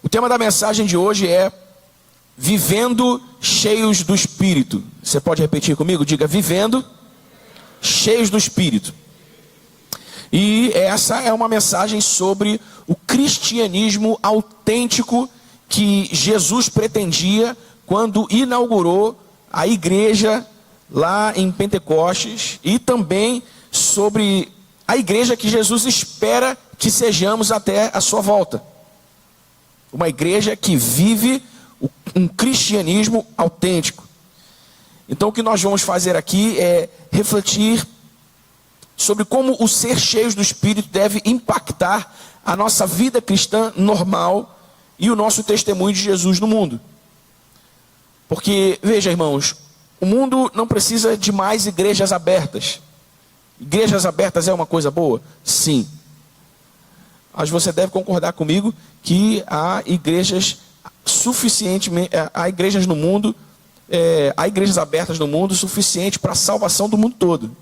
O tema da mensagem de hoje é Vivendo Cheios do Espírito. Você pode repetir comigo? Diga: vivendo cheios do Espírito. E essa é uma mensagem sobre o cristianismo autêntico que Jesus pretendia quando inaugurou a igreja lá em Pentecostes, e também sobre a igreja que Jesus espera que sejamos até a sua volta. Uma igreja que vive um cristianismo autêntico. Então o que nós vamos fazer aqui é refletir sobre como o ser cheios do Espírito deve impactar a nossa vida cristã normal e o nosso testemunho de Jesus no mundo. Porque, veja, irmãos, o mundo não precisa de mais igrejas abertas. Igrejas abertas é uma coisa boa? Sim. Mas você deve concordar comigo que há igrejas há igrejas no mundo, há igrejas abertas no mundo suficiente para a salvação do mundo todo,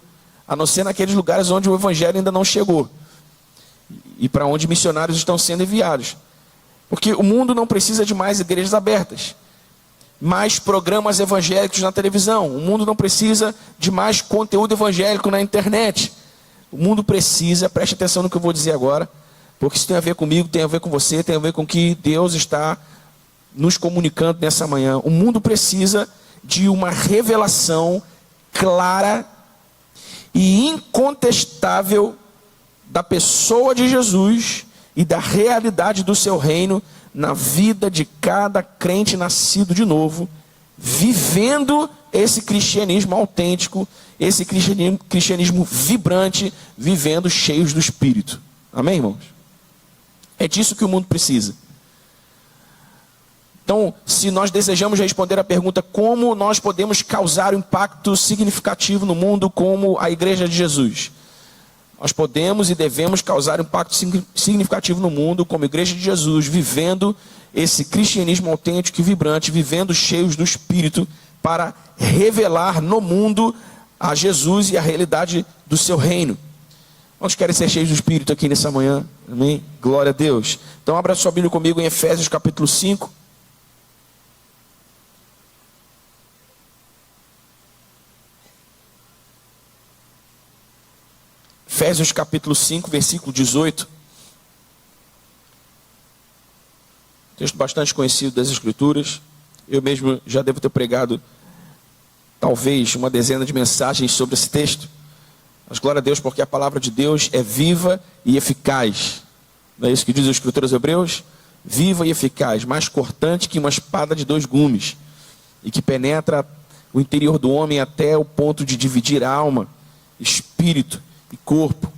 a não ser naqueles lugares onde o evangelho ainda não chegou e para onde missionários estão sendo enviados. Porque o mundo não precisa de mais igrejas abertas, mais programas evangélicos na televisão. O mundo não precisa de mais conteúdo evangélico na internet. O mundo precisa, preste atenção no que eu vou dizer agora, porque isso tem a ver comigo, tem a ver com você, tem a ver com o que Deus está nos comunicando nessa manhã. O mundo precisa de uma revelação clara e incontestável da pessoa de Jesus e da realidade do seu reino na vida de cada crente nascido de novo, vivendo esse cristianismo autêntico, esse cristianismo vibrante, vivendo cheios do Espírito. Amém, irmãos? É disso que o mundo precisa. Então, se nós desejamos responder a pergunta como nós podemos causar um impacto significativo no mundo como a igreja de Jesus, nós podemos e devemos causar um impacto significativo no mundo como igreja de Jesus, vivendo esse cristianismo autêntico e vibrante, vivendo cheios do Espírito, para revelar no mundo a Jesus e a realidade do seu reino. Quantos querem ser cheios do Espírito aqui nessa manhã? Amém? Glória a Deus. Então abra sua Bíblia comigo em Efésios capítulo 5. Efésios capítulo 5, versículo 18. Texto bastante conhecido das Escrituras. Eu mesmo já devo ter pregado talvez uma dezena de mensagens sobre esse texto. Mas glória a Deus, porque a palavra de Deus é viva e eficaz. Não é isso que diz os Escritores Hebreus? Viva e eficaz, mais cortante que uma espada de dois gumes, e que penetra o interior do homem até o ponto de dividir alma, espírito e corpo.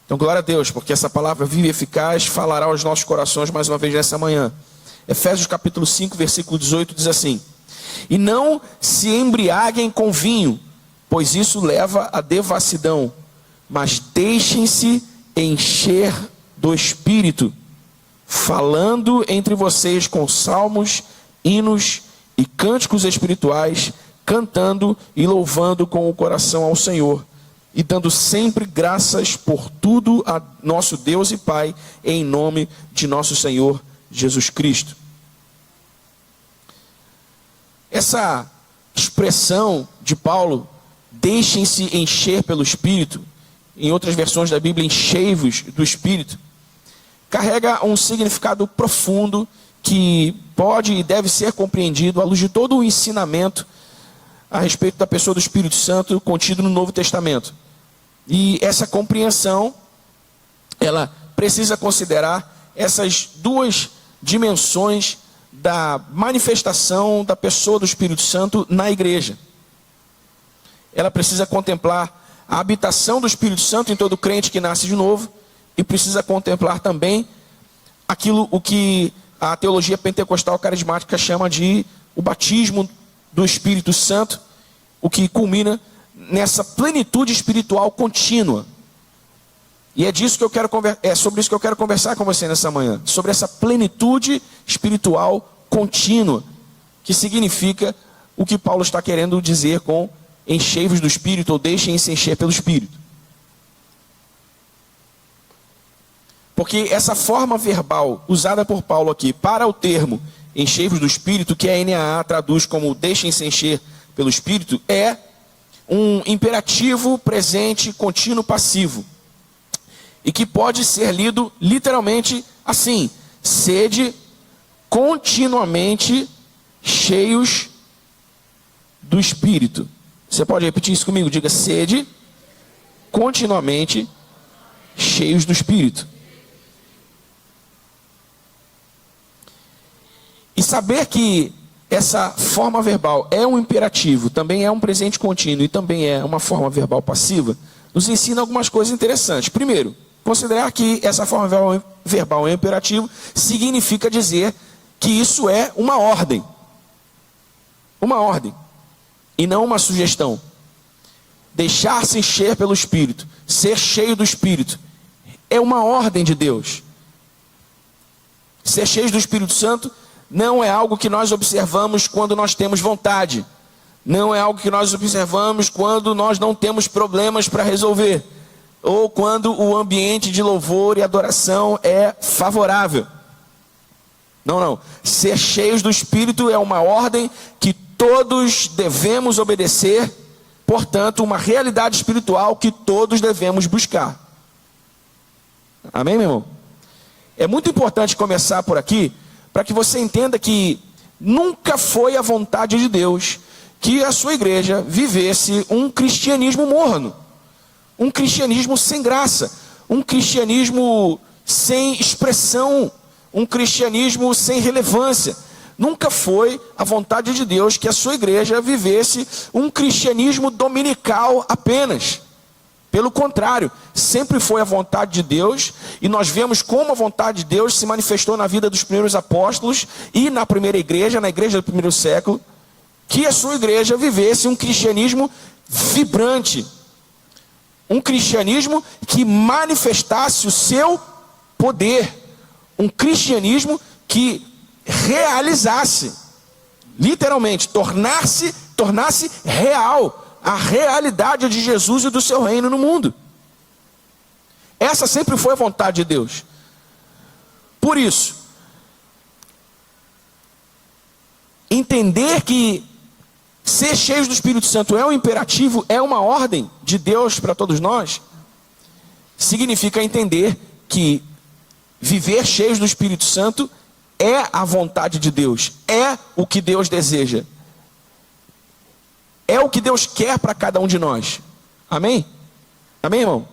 Então glória a Deus, porque essa palavra viva e eficaz falará aos nossos corações mais uma vez nessa manhã. Efésios capítulo 5, versículo 18 diz assim: E não se embriaguem com vinho, pois isso leva à devassidão, mas deixem-se encher do Espírito, falando entre vocês com salmos, hinos e cânticos espirituais, cantando e louvando com o coração ao Senhor, e dando sempre graças por tudo a nosso Deus e Pai, em nome de nosso Senhor Jesus Cristo. Essa expressão de Paulo, deixem-se encher pelo Espírito, em outras versões da Bíblia, enchei-vos do Espírito, carrega um significado profundo que pode e deve ser compreendido à luz de todo o ensinamento a respeito da pessoa do Espírito Santo contido no Novo Testamento. E essa compreensão, ela precisa considerar essas duas dimensões da manifestação da pessoa do Espírito Santo na igreja. Ela precisa contemplar a habitação do Espírito Santo em todo crente que nasce de novo, e precisa contemplar também o que a teologia pentecostal carismática chama de o batismo do Espírito Santo, o que culmina nessa plenitude espiritual contínua. E é sobre isso que eu quero conversar com você nessa manhã, sobre essa plenitude espiritual contínua, que significa o que Paulo está querendo dizer com enchei-vos do Espírito, ou deixem-se encher pelo Espírito. Porque essa forma verbal usada por Paulo aqui para o termo enchei-vos do Espírito, que a NAA traduz como deixem-se encher pelo Espírito, é um imperativo presente, contínuo, passivo. E que pode ser lido literalmente assim: sede continuamente cheios do Espírito. Você pode repetir isso comigo? Diga: sede continuamente cheios do Espírito. E saber que essa forma verbal é um imperativo, também é um presente contínuo e também é uma forma verbal passiva, nos ensina algumas coisas interessantes. Primeiro, considerar que essa forma verbal é um imperativo significa dizer que isso é uma ordem. Uma ordem. E não uma sugestão. Deixar-se encher pelo Espírito, ser cheio do Espírito, é uma ordem de Deus. Ser cheio do Espírito Santo não é algo que nós observamos quando nós temos vontade. Não é algo que nós observamos quando nós não temos problemas para resolver. Ou quando o ambiente de louvor e adoração é favorável. Não, não. Ser cheios do Espírito é uma ordem que todos devemos obedecer. Portanto, uma realidade espiritual que todos devemos buscar. Amém, meu irmão? É muito importante começar por aqui, para que você entenda que nunca foi a vontade de Deus que a sua igreja vivesse um cristianismo morno, um cristianismo sem graça, um cristianismo sem expressão, um cristianismo sem relevância. Nunca foi a vontade de Deus que a sua igreja vivesse um cristianismo dominical apenas. Pelo contrário, sempre foi a vontade de Deus, e nós vemos como a vontade de Deus se manifestou na vida dos primeiros apóstolos e na primeira igreja, na igreja do primeiro século, que a sua igreja vivesse um cristianismo vibrante, um cristianismo que manifestasse o seu poder, um cristianismo que realizasse, literalmente, tornasse real a realidade de Jesus e do seu reino no mundo. Essa sempre foi a vontade de Deus. Por isso, entender que ser cheios do Espírito Santo é um imperativo, é uma ordem de Deus para todos nós, significa entender que viver cheios do Espírito Santo é a vontade de Deus, é o que Deus deseja. É o que Deus quer para cada um de nós. Amém? Amém, irmão?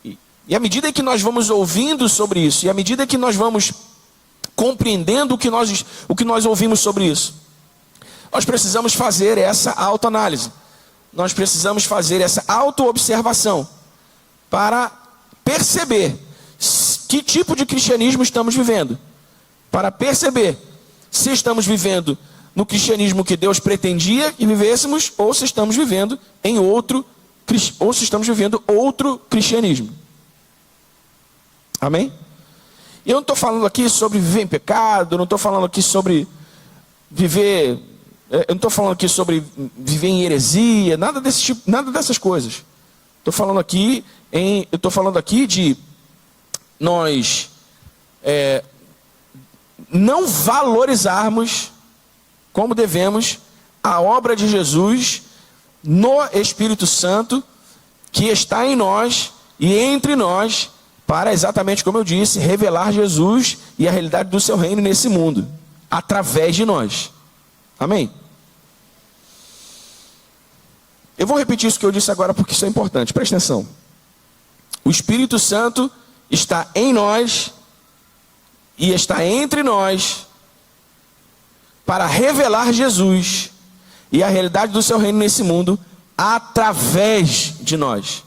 E à medida que nós vamos ouvindo sobre isso, e à medida que nós vamos compreendendo o que nós ouvimos sobre isso, nós precisamos fazer essa autoanálise. Nós precisamos fazer essa autoobservação para perceber que tipo de cristianismo estamos vivendo. Para perceber se estamos vivendo no cristianismo que Deus pretendia que vivêssemos, ou se estamos vivendo outro cristianismo. Amém? E eu não estou falando aqui sobre viver em pecado, não estou falando aqui sobre viver, eu não estou falando aqui sobre viver em heresia, nada desse tipo, nada dessas coisas. Estou falando aqui de nós não valorizarmos como devemos a obra de Jesus no Espírito Santo que está em nós e entre nós, para, exatamente como eu disse, revelar Jesus e a realidade do seu reino nesse mundo, através de nós. Amém? Eu vou repetir isso que eu disse agora porque isso é importante, presta atenção. O Espírito Santo está em nós e está entre nós para revelar Jesus e a realidade do seu reino nesse mundo através de nós.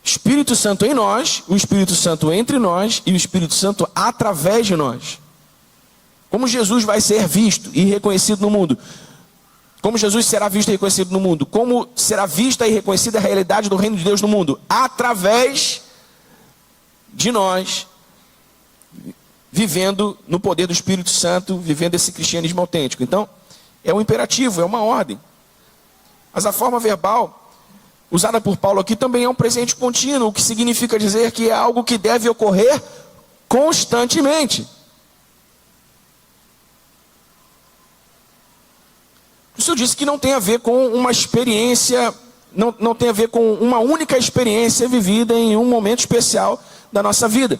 Espírito Santo em nós, o Espírito Santo entre nós e o Espírito Santo através de nós. Como Jesus vai ser visto e reconhecido no mundo? Como Jesus será visto e reconhecido no mundo? Como será vista e reconhecida a realidade do reino de Deus no mundo? Através de nós, vivendo no poder do Espírito Santo, vivendo esse cristianismo autêntico. Então, é um imperativo, é uma ordem. Mas a forma verbal usada por Paulo aqui também é um presente contínuo, o que significa dizer que é algo que deve ocorrer constantemente. Isso eu disse que não tem a ver com uma experiência, não tem a ver com uma única experiência vivida em um momento especial da nossa vida.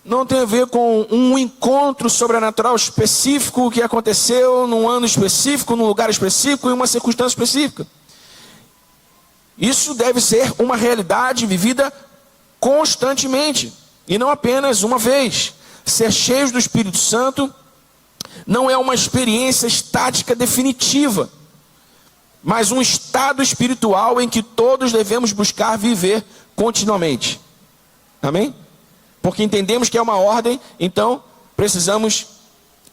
Não tem a ver com um encontro sobrenatural específico que aconteceu num ano específico, num lugar específico, em uma circunstância específica. Isso deve ser uma realidade vivida constantemente, e não apenas uma vez. Ser cheios do Espírito Santo não é uma experiência estática definitiva, mas um estado espiritual em que todos devemos buscar viver continuamente. Amém? Porque entendemos que é uma ordem, então precisamos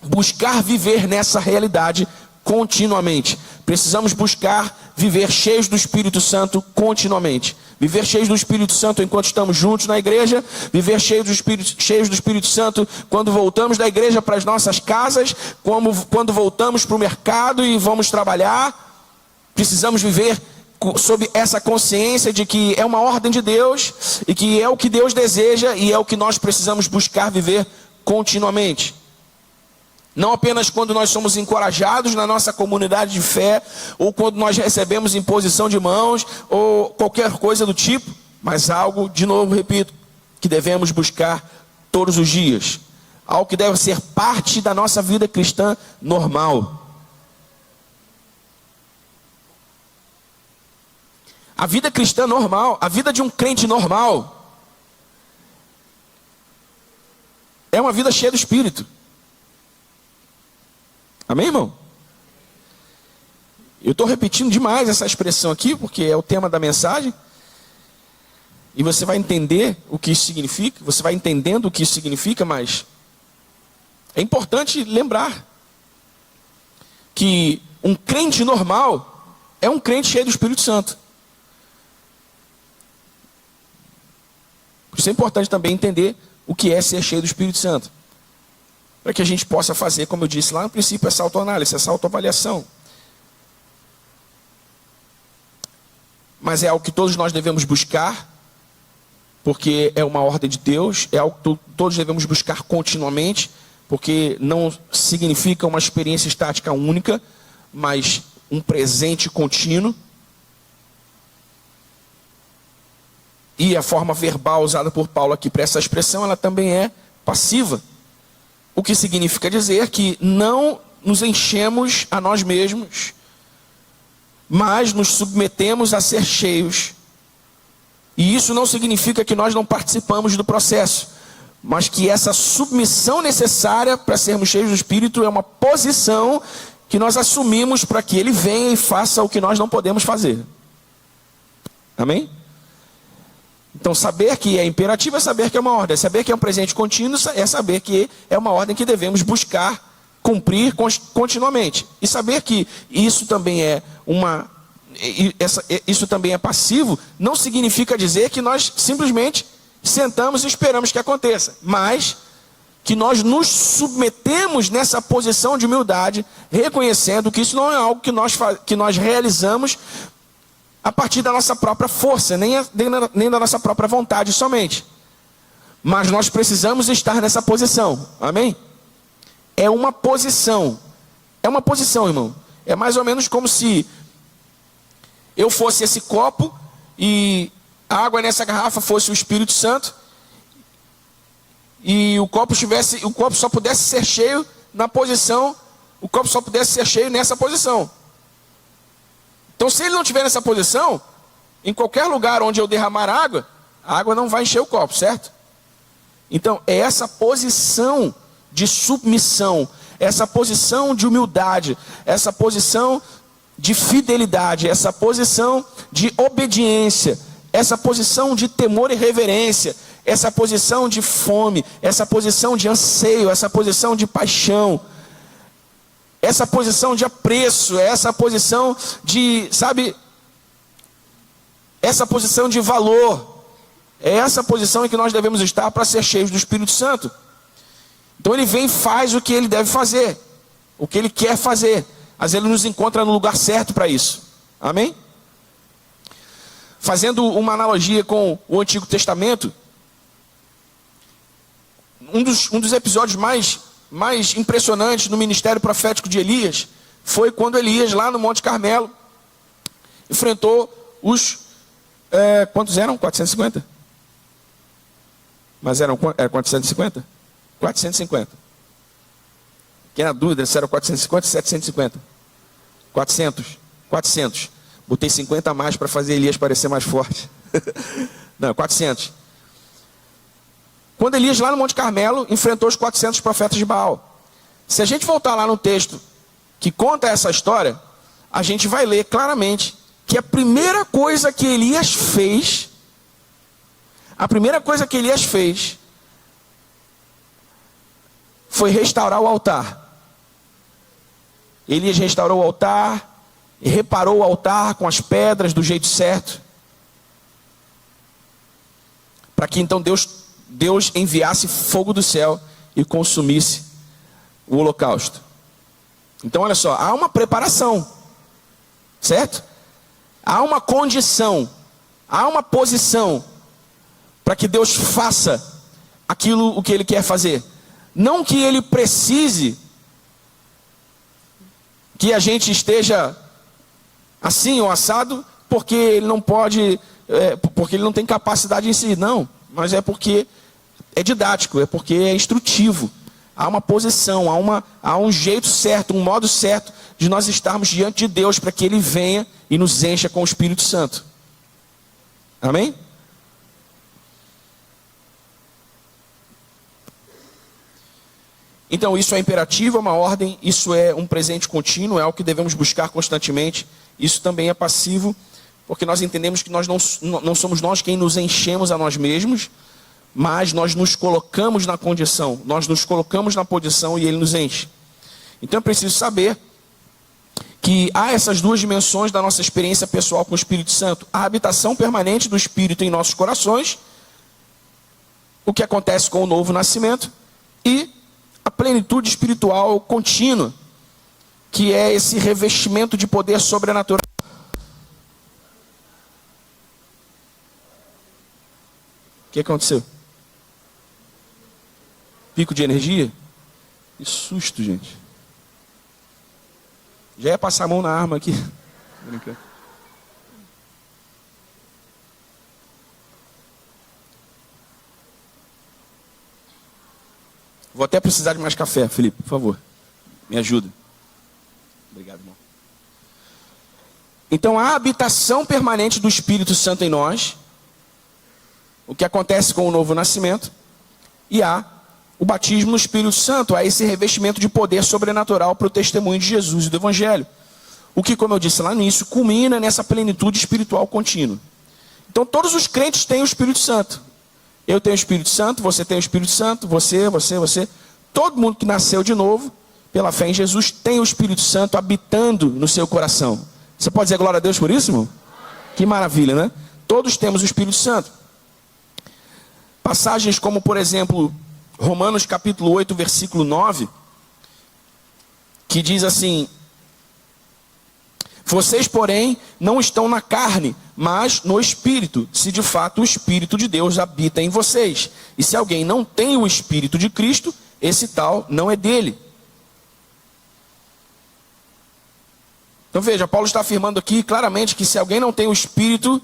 buscar viver nessa realidade continuamente. Precisamos buscar viver cheios do Espírito Santo continuamente. Viver cheios do Espírito Santo enquanto estamos juntos na igreja. Viver cheios do Espírito Santo quando voltamos da igreja para as nossas casas. Quando voltamos para o mercado e vamos trabalhar. Precisamos viver sob essa consciência de que é uma ordem de Deus e que é o que Deus deseja e é o que nós precisamos buscar viver continuamente. Não apenas quando nós somos encorajados na nossa comunidade de fé, ou quando nós recebemos imposição de mãos, ou qualquer coisa do tipo, mas algo, de novo repito, que devemos buscar todos os dias. Algo que deve ser parte da nossa vida cristã normal. A vida cristã normal, a vida de um crente normal, é uma vida cheia do Espírito. Amém, irmão? Eu estou repetindo demais essa expressão aqui, porque é o tema da mensagem. E você vai entender o que isso significa, você vai entendendo o que isso significa, mas é importante lembrar que um crente normal é um crente cheio do Espírito Santo. Por isso é importante também entender o que é ser cheio do Espírito Santo. Para que a gente possa fazer, como eu disse lá no princípio, essa autoanálise, essa autoavaliação. Mas é algo que todos nós devemos buscar, porque é uma ordem de Deus, é algo que todos devemos buscar continuamente, porque não significa uma experiência estática única, mas um presente contínuo. E a forma verbal usada por Paulo aqui para essa expressão, ela também é passiva. O que significa dizer que não nos enchemos a nós mesmos, mas nos submetemos a ser cheios. E isso não significa que nós não participamos do processo, mas que essa submissão necessária para sermos cheios do Espírito é uma posição que nós assumimos para que Ele venha e faça o que nós não podemos fazer. Amém? Então, saber que é imperativo é saber que é uma ordem. Saber que é um presente contínuo é saber que é uma ordem que devemos buscar cumprir continuamente. E saber que isso também é isso também é passivo, não significa dizer que nós simplesmente sentamos e esperamos que aconteça, mas que nós nos submetemos nessa posição de humildade, reconhecendo que isso não é algo que nós realizamos a partir da nossa própria força, nem da nossa própria vontade somente. Mas nós precisamos estar nessa posição. Amém? É uma posição. É uma posição, irmão. É mais ou menos como se eu fosse esse copo e a água nessa garrafa fosse o Espírito Santo e o copo só pudesse ser cheio na posição, o copo só pudesse ser cheio nessa posição. Então, se ele não estiver nessa posição, em qualquer lugar onde eu derramar água, a água não vai encher o copo, certo? Então, é essa posição de submissão, essa posição de humildade, essa posição de fidelidade, essa posição de obediência, essa posição de temor e reverência, essa posição de fome, essa posição de anseio, essa posição de paixão, essa posição de apreço, essa posição de, essa posição de valor. É essa posição em que nós devemos estar para ser cheios do Espírito Santo. Então ele vem e faz o que ele deve fazer, o que ele quer fazer. Mas ele nos encontra no lugar certo para isso. Amém? fazendo uma analogia com o Antigo Testamento, um dos episódios mais impressionantes no ministério profético de Elias foi quando Elias, lá no Monte Carmelo, enfrentou os... quantos eram? 450? Mas eram 450? 450. Quem na dúvida se era 450 ou 750? 400. Botei 50 a mais para fazer Elias parecer mais forte. Não, 400. Quando Elias, lá no Monte Carmelo, enfrentou os 400 profetas de Baal. Se a gente voltar lá no texto que conta essa história, a gente vai ler claramente que a primeira coisa que Elias fez, foi restaurar o altar. Elias restaurou o altar, e reparou o altar com as pedras do jeito certo, para que então Deus enviasse fogo do céu e consumisse o holocausto. Então olha só, há uma preparação, certo? Há uma condição, há uma posição para que Deus faça o que Ele quer fazer. Não que Ele precise que a gente esteja assim ou assado, porque Ele não pode, porque Ele não tem capacidade em si, não. Mas é porque é didático, é porque é instrutivo. Há uma posição, há um jeito certo, um modo certo de nós estarmos diante de Deus para que Ele venha e nos encha com o Espírito Santo. Amém? Então isso é imperativo, é uma ordem, isso é um presente contínuo, é algo que devemos buscar constantemente. Isso também é passivo, porque nós entendemos que nós não somos nós quem nos enchemos a nós mesmos, mas nós nos colocamos na condição, nós nos colocamos na posição e Ele nos enche. Então é preciso saber que há essas duas dimensões da nossa experiência pessoal com o Espírito Santo. A habitação permanente do Espírito em nossos corações, o que acontece com o novo nascimento, e a plenitude espiritual contínua, que é esse revestimento de poder sobrenatural. O que aconteceu? Pico de energia? Que susto, gente. Já ia passar a mão na arma aqui. Brincando. Vou até precisar de mais café, Felipe, por favor. Me ajuda. Obrigado, irmão. Então, a habitação permanente do Espírito Santo em nós, o que acontece com o novo nascimento, e há o batismo no Espírito Santo, há esse revestimento de poder sobrenatural para o testemunho de Jesus e do Evangelho. O que, como eu disse lá no início, culmina nessa plenitude espiritual contínua. Então, todos os crentes têm o Espírito Santo. Eu tenho o Espírito Santo, você tem o Espírito Santo, você. Todo mundo que nasceu de novo, pela fé em Jesus, tem o Espírito Santo habitando no seu coração. Você pode dizer glória a Deus por isso, irmão? Que maravilha, né? Todos temos o Espírito Santo. Passagens como, por exemplo, Romanos capítulo 8, versículo 9, que diz assim: vocês, porém, não estão na carne, mas no Espírito, se de fato o Espírito de Deus habita em vocês. E se alguém não tem o Espírito de Cristo, esse tal não é dele. Então veja, Paulo está afirmando aqui claramente que se alguém não tem o Espírito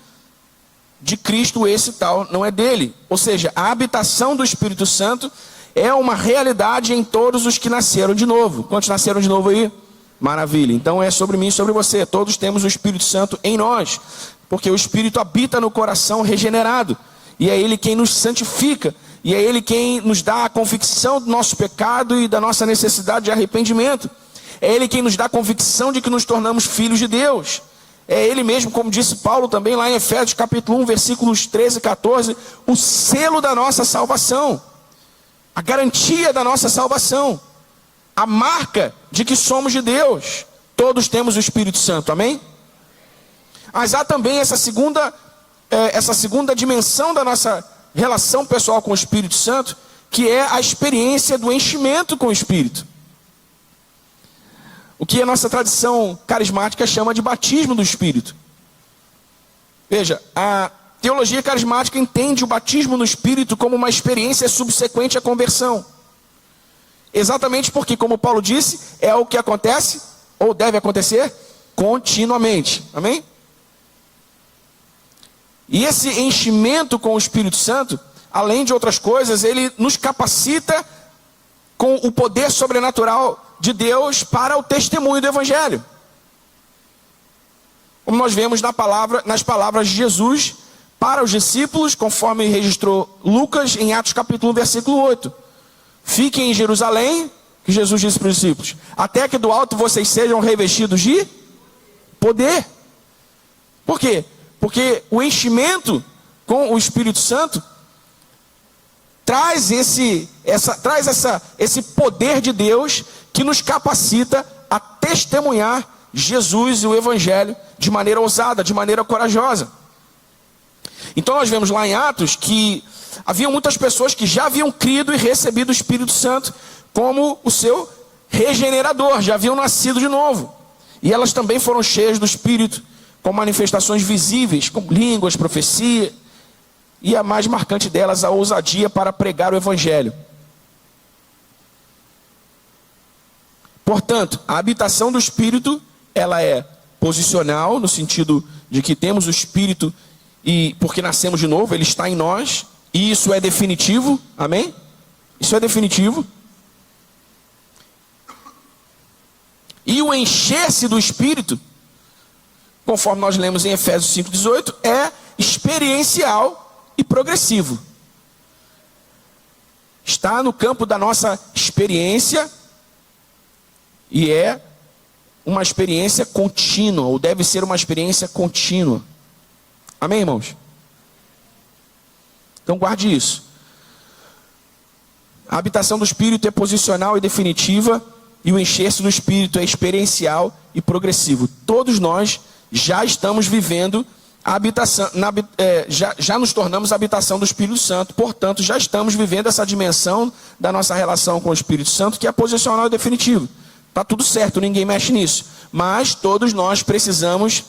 de Cristo, esse tal não é dele. Ou seja, a habitação do Espírito Santo é uma realidade em todos os que nasceram de novo. Quantos nasceram de novo aí? Maravilha. Então é sobre mim e sobre você. Todos temos o Espírito Santo em nós, porque o Espírito habita no coração regenerado, e é Ele quem nos santifica, e é Ele quem nos dá a convicção do nosso pecado e da nossa necessidade de arrependimento. É Ele quem nos dá a convicção de que nos tornamos filhos de Deus. É Ele mesmo, como disse Paulo também lá em Efésios capítulo 1, versículos 13 e 14, o selo da nossa salvação, a garantia da nossa salvação, a marca de que somos de Deus. Todos temos o Espírito Santo, amém? Mas há também essa segunda dimensão da nossa relação pessoal com o Espírito Santo, que é a experiência do enchimento com o Espírito. O que a nossa tradição carismática chama de batismo do Espírito. Veja, a teologia carismática entende o batismo no Espírito como uma experiência subsequente à conversão. Exatamente porque, como Paulo disse, é o que acontece, ou deve acontecer, continuamente. Amém? E esse enchimento com o Espírito Santo, além de outras coisas, ele nos capacita com o poder sobrenatural de Deus para o testemunho do Evangelho. Como nós vemos nas palavras de Jesus para os discípulos, conforme registrou Lucas em Atos capítulo 1, versículo 8. Fiquem em Jerusalém, que Jesus disse para os discípulos, até que do alto vocês sejam revestidos de poder. Por quê? Porque o enchimento com o Espírito Santo traz esse poder de Deus que nos capacita a testemunhar Jesus e o Evangelho de maneira ousada, de maneira corajosa. Então nós vemos lá em Atos que havia muitas pessoas que já haviam crido e recebido o Espírito Santo como o seu regenerador, já haviam nascido de novo. E elas também foram cheias do Espírito, com manifestações visíveis, como línguas, profecia, e a mais marcante delas, a ousadia para pregar o Evangelho. Portanto, a habitação do Espírito, ela é posicional, no sentido de que temos o Espírito, e porque nascemos de novo, ele está em nós, e isso é definitivo, amém? Isso é definitivo. E o encher-se do Espírito, conforme nós lemos em Efésios 5,18, é experiencial e progressivo. Está no campo da nossa experiência e é uma experiência contínua, ou deve ser uma experiência contínua. Amém, irmãos? Então guarde isso. A habitação do Espírito é posicional e definitiva, e o encher-se do Espírito é experiencial e progressivo. Todos nós já estamos vivendo a habitação, já nos tornamos a habitação do Espírito Santo, portanto já estamos vivendo essa dimensão da nossa relação com o Espírito Santo, que é posicional e definitivo. Está tudo certo, ninguém mexe nisso, mas todos nós precisamos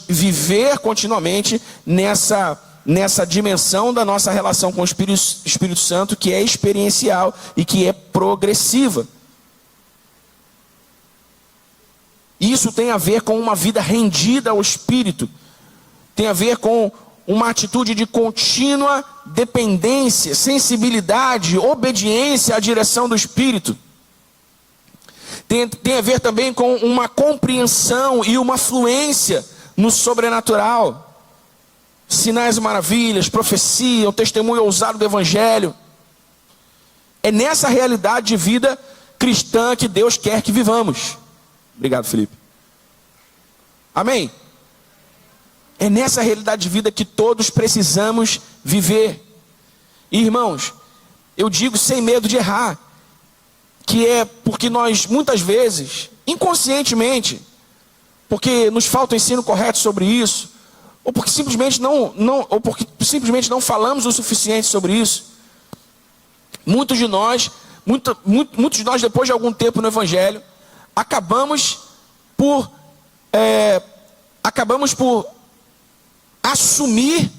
viver continuamente nessa dimensão da nossa relação com o Espírito Santo, que é experiencial e que é progressiva. Isso tem a ver com uma vida rendida ao Espírito, tem a ver com uma atitude de contínua dependência, sensibilidade, obediência à direção do Espírito. Tem a ver também com uma compreensão e uma fluência no sobrenatural. Sinais e maravilhas, profecia, o testemunho ousado do Evangelho. É nessa realidade de vida cristã que Deus quer que vivamos. Obrigado, Felipe. Amém? É nessa realidade de vida que todos precisamos viver. E, irmãos, eu digo sem medo de errar, que é porque nós muitas vezes, inconscientemente, porque nos falta o ensino correto sobre isso, ou porque simplesmente não falamos o suficiente sobre isso, muitos de nós depois de algum tempo no Evangelho, acabamos por assumir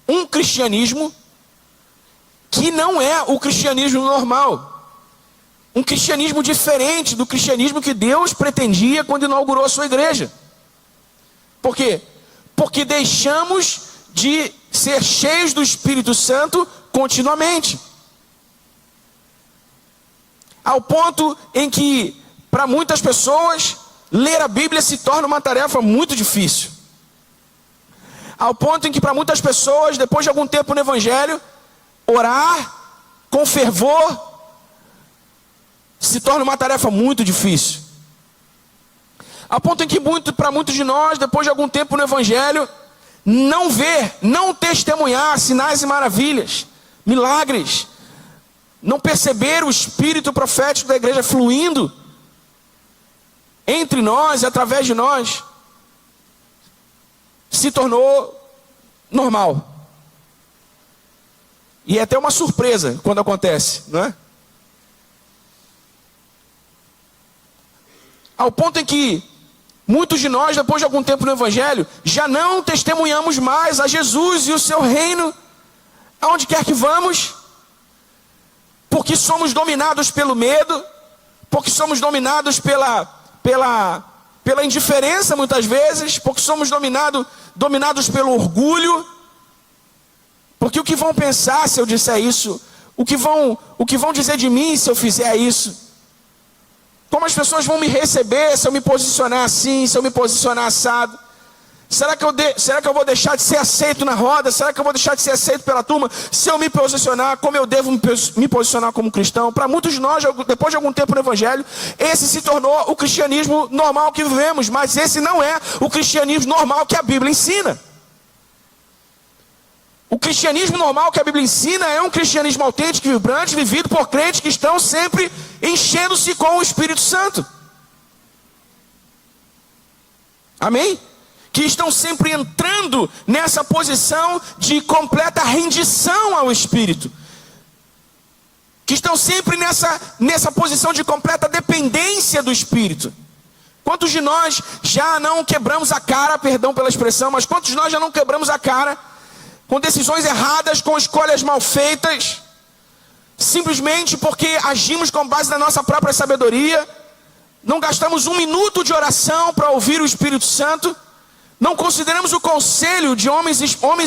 um cristianismo que não é o cristianismo normal. Um cristianismo diferente do cristianismo que Deus pretendia quando inaugurou a sua igreja. Por quê? Porque deixamos de ser cheios do Espírito Santo continuamente. Ao ponto em que, para muitas pessoas, ler a Bíblia se torna uma tarefa muito difícil. Ao ponto em que, para muitas pessoas, depois de algum tempo no Evangelho, orar com fervor se torna uma tarefa muito difícil. Ao ponto em que para muitos de nós, depois de algum tempo no Evangelho, não ver, não testemunhar sinais e maravilhas, milagres, não perceber o espírito profético da igreja fluindo entre nós e através de nós, se tornou normal. E é até uma surpresa quando acontece, não é? Ao ponto em que Muitos de nós, depois de algum tempo no Evangelho, já não testemunhamos mais a Jesus e o seu reino, aonde quer que vamos, porque somos dominados pelo medo, porque somos dominados pela indiferença muitas vezes, porque somos dominados pelo orgulho, porque o que vão pensar se eu disser isso, o que vão dizer de mim se eu fizer isso, como as pessoas vão me receber se eu me posicionar assim, se eu me posicionar assado, será que eu vou deixar de ser aceito na roda, será que eu vou deixar de ser aceito pela turma, se eu me posicionar como eu devo me posicionar como cristão? Para muitos de nós, depois de algum tempo no Evangelho, esse se tornou o cristianismo normal que vivemos, mas esse não é o cristianismo normal que a Bíblia ensina. O cristianismo normal que a Bíblia ensina é um cristianismo autêntico e vibrante, vivido por crentes que estão sempre enchendo-se com o Espírito Santo. Amém? Que estão sempre entrando nessa posição de completa rendição ao Espírito. Que estão sempre nessa posição de completa dependência do Espírito. Quantos de nós já não quebramos a cara, perdão pela expressão, mas quantos de nós já não quebramos a cara com decisões erradas, com escolhas mal feitas, simplesmente porque agimos com base na nossa própria sabedoria, não gastamos 1 minuto de oração para ouvir o Espírito Santo, não consideramos o conselho de homens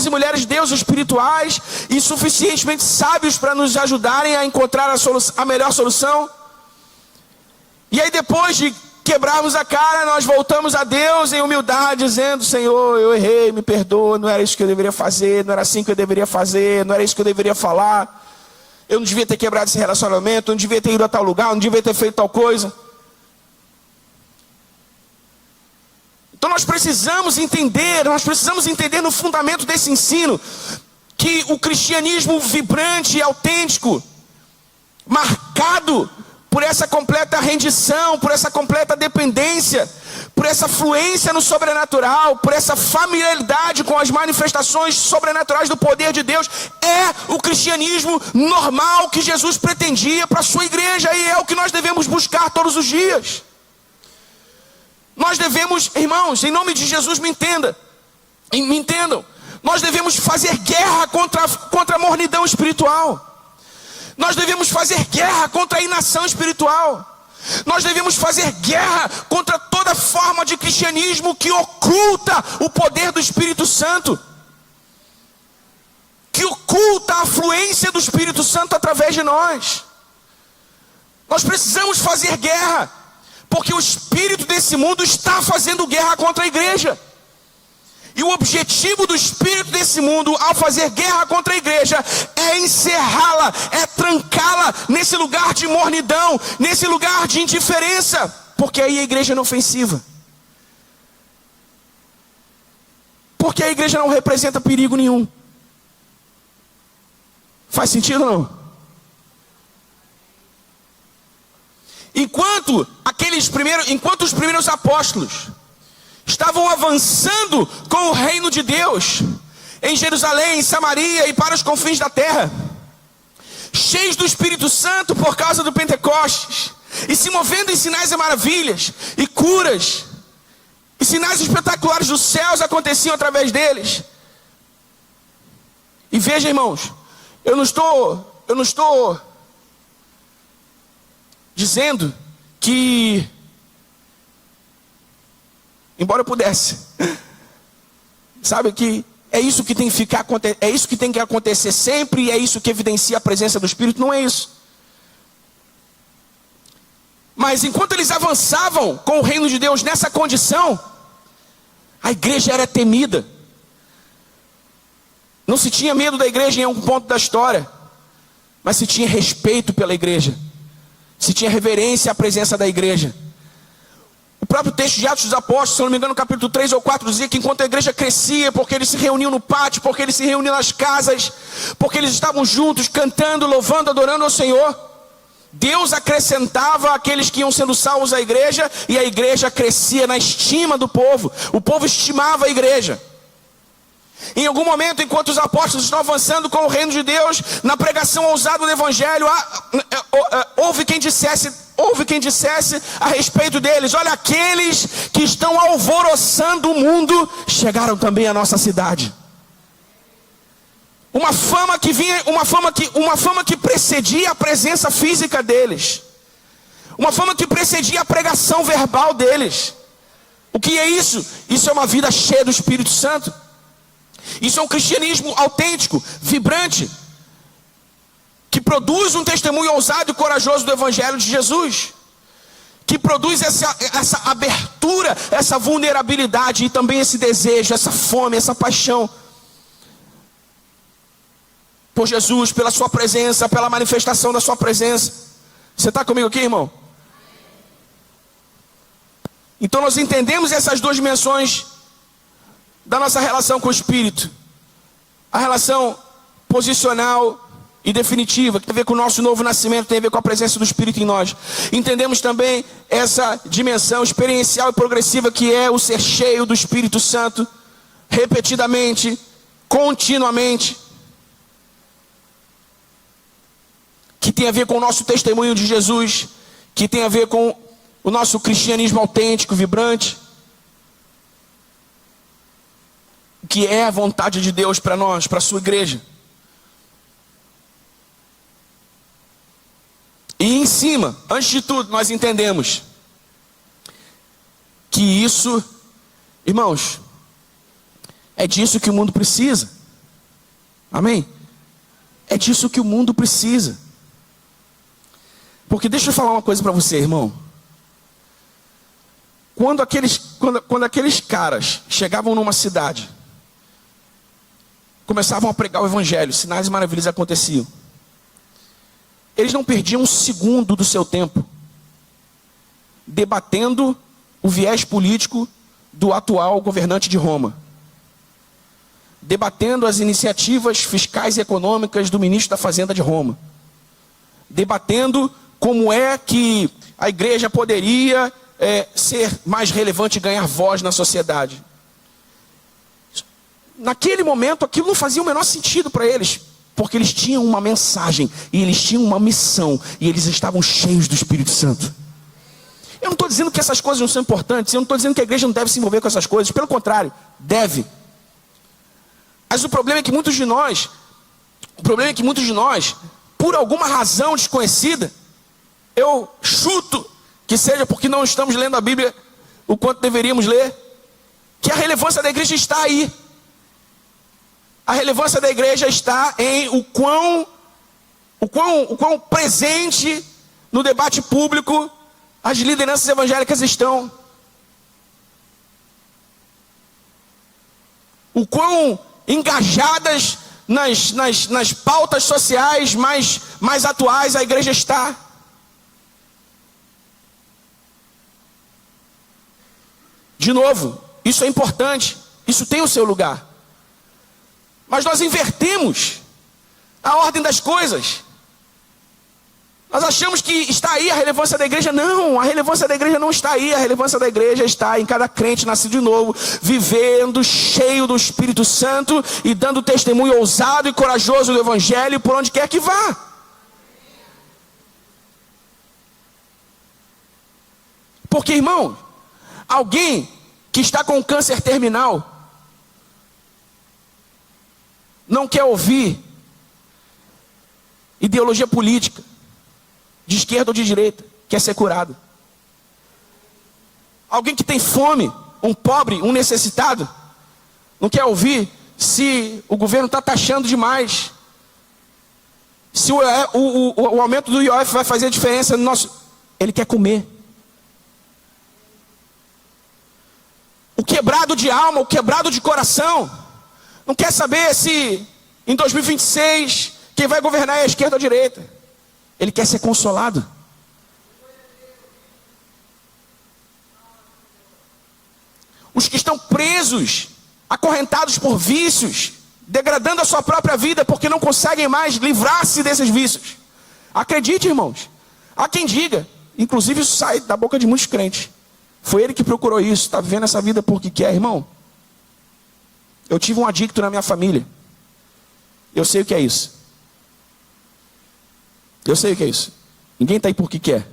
e mulheres de Deus espirituais e suficientemente sábios para nos ajudarem a encontrar a melhor solução. E aí depois de quebrarmos a cara, nós voltamos a Deus em humildade, dizendo: Senhor, eu errei, me perdoa, não era isso que eu deveria fazer, não era assim que eu deveria fazer, não era isso que eu deveria falar, eu não devia ter quebrado esse relacionamento, eu não devia ter ido a tal lugar, eu não devia ter feito tal coisa. Então nós precisamos entender no fundamento desse ensino, que o cristianismo vibrante e autêntico, marcado por essa completa rendição, por essa completa dependência, por essa fluência no sobrenatural, por essa familiaridade com as manifestações sobrenaturais do poder de Deus, é o cristianismo normal que Jesus pretendia para a sua igreja, e é o que nós devemos buscar todos os dias. Nós devemos, irmãos, em nome de Jesus, me entendam, nós devemos fazer guerra contra a mornidão espiritual. Nós devemos fazer guerra contra a inação espiritual. Nós devemos fazer guerra contra toda forma de cristianismo que oculta o poder do Espírito Santo, que oculta a fluência do Espírito Santo através de nós. Nós precisamos fazer guerra, porque o espírito desse mundo está fazendo guerra contra a igreja. E o objetivo do espírito desse mundo, ao fazer guerra contra a igreja, é encerrá-la, é trancá-la nesse lugar de mornidão, nesse lugar de indiferença, porque aí a igreja é inofensiva, porque a igreja não representa perigo nenhum. Faz sentido ou não? Enquanto os primeiros apóstolos estavam avançando com o reino de Deus em Jerusalém, em Samaria e para os confins da terra, cheios do Espírito Santo por causa do Pentecostes, e se movendo em sinais e maravilhas, e curas, e sinais espetaculares dos céus aconteciam através deles. E veja, irmãos, eu não estou dizendo que, embora eu pudesse, sabe, que é isso que tem que acontecer sempre, e é isso que evidencia a presença do Espírito. Não é isso. Mas enquanto eles avançavam com o reino de Deus nessa condição, a igreja era temida. Não se tinha medo da igreja em algum ponto da história, mas se tinha respeito pela igreja, se tinha reverência à presença da igreja. O próprio texto de Atos dos Apóstolos, se não me engano, no capítulo 3 ou 4, dizia que enquanto a igreja crescia, porque eles se reuniam no pátio, porque eles se reuniam nas casas, porque eles estavam juntos, cantando, louvando, adorando ao Senhor, Deus acrescentava aqueles que iam sendo salvos à igreja, e a igreja crescia na estima do povo. O povo estimava a igreja. Em algum momento, enquanto os apóstolos estão avançando com o reino de Deus, na pregação ousada do Evangelho, houve quem dissesse a respeito deles: olha, aqueles que estão alvoroçando o mundo chegaram também à nossa cidade. Uma fama que precedia a presença física deles. Uma fama que precedia a pregação verbal deles. O que é isso? Isso é uma vida cheia do Espírito Santo. Isso é um cristianismo autêntico, vibrante, que produz um testemunho ousado e corajoso do Evangelho de Jesus, que produz essa abertura, essa vulnerabilidade e também esse desejo, essa fome, essa paixão por Jesus, pela sua presença, pela manifestação da sua presença. Você está comigo aqui, irmão? Então nós entendemos essas duas dimensões da nossa relação com o Espírito. A relação posicional e definitiva, que tem a ver com o nosso novo nascimento, tem a ver com a presença do Espírito em nós. Entendemos também essa dimensão experiencial e progressiva, que é o ser cheio do Espírito Santo, repetidamente, continuamente, que tem a ver com o nosso testemunho de Jesus, que tem a ver com o nosso cristianismo autêntico, vibrante, que é a vontade de Deus para nós, para a sua igreja. E em cima, antes de tudo, nós entendemos que isso, irmãos, é disso que o mundo precisa. Amém? É disso que o mundo precisa. Porque deixa eu falar uma coisa para você, irmão. Quando aqueles caras chegavam numa cidade, começavam a pregar o Evangelho, sinais e maravilhas aconteciam, eles não perdiam um segundo do seu tempo debatendo o viés político do atual governante de Roma, debatendo as iniciativas fiscais e econômicas do ministro da Fazenda de Roma, debatendo como é que a igreja poderia ser mais relevante e ganhar voz na sociedade. Naquele momento aquilo não fazia o menor sentido para eles, porque eles tinham uma mensagem, e eles tinham uma missão, e eles estavam cheios do Espírito Santo. Eu não estou dizendo que essas coisas não são importantes, eu não estou dizendo que a igreja não deve se envolver com essas coisas, pelo contrário, deve. Mas o problema é que muitos de nós, por alguma razão desconhecida, eu chuto que seja porque não estamos lendo a Bíblia o quanto deveríamos ler, que a relevância da igreja está aí. A relevância da igreja está em o quão presente no debate público as lideranças evangélicas estão. O quão engajadas nas pautas sociais mais atuais a igreja está. De novo, isso é importante, isso tem o seu lugar. Mas nós invertemos a ordem das coisas. Nós achamos que está aí a relevância da igreja. Não, a relevância da igreja não está aí. A relevância da igreja está em cada crente nascido de novo, vivendo cheio do Espírito Santo e dando testemunho ousado e corajoso do Evangelho por onde quer que vá. Porque, irmão, alguém que está com câncer terminal não quer ouvir ideologia política, de esquerda ou de direita, quer ser curado. Alguém que tem fome, um pobre, um necessitado, não quer ouvir se o governo está taxando demais, se o aumento do IOF vai fazer diferença no nosso... Ele quer comer. O quebrado de alma, o quebrado de coração, não quer saber se em 2026 quem vai governar é a esquerda ou a direita. Ele quer ser consolado. Os que estão presos, acorrentados por vícios, degradando a sua própria vida porque não conseguem mais livrar-se desses vícios. Acredite, irmãos, há quem diga, inclusive isso sai da boca de muitos crentes, foi ele que procurou isso, está vivendo essa vida porque quer, irmão. Eu tive um adicto na minha família. Eu sei o que é isso. Eu sei o que é isso. Ninguém está aí porque quer.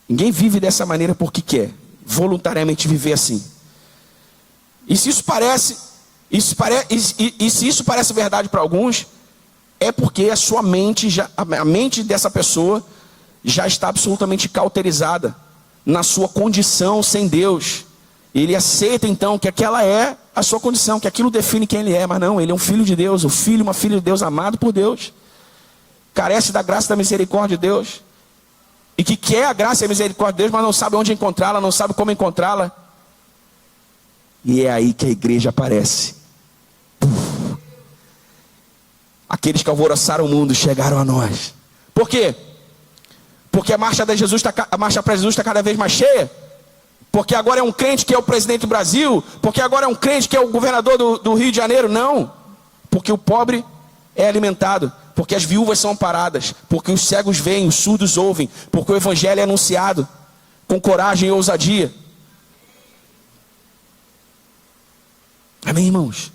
Ninguém vive dessa maneira porque quer. Voluntariamente viver assim. E se isso parece, se isso parece verdade para alguns, é porque a sua mente, a mente dessa pessoa já está absolutamente cauterizada na sua condição sem Deus. Ele aceita então que aquela é a sua condição, que aquilo define quem ele é, mas não, ele é um filho de Deus, uma filha de Deus, amado por Deus, carece da graça e da misericórdia de Deus, e que quer a graça e a misericórdia de Deus, mas não sabe onde encontrá-la, não sabe como encontrá-la. E é aí que a igreja aparece. Aqueles que alvoroçaram o mundo chegaram a nós. Por quê? Porque a marcha para Jesus está cada vez mais cheia? Porque agora é um crente que é o presidente do Brasil? Porque agora é um crente que é o governador do Rio de Janeiro? Não. Porque o pobre é alimentado. Porque as viúvas são amparadas. Porque os cegos veem, os surdos ouvem. Porque o evangelho é anunciado com coragem e ousadia. Amém, irmãos?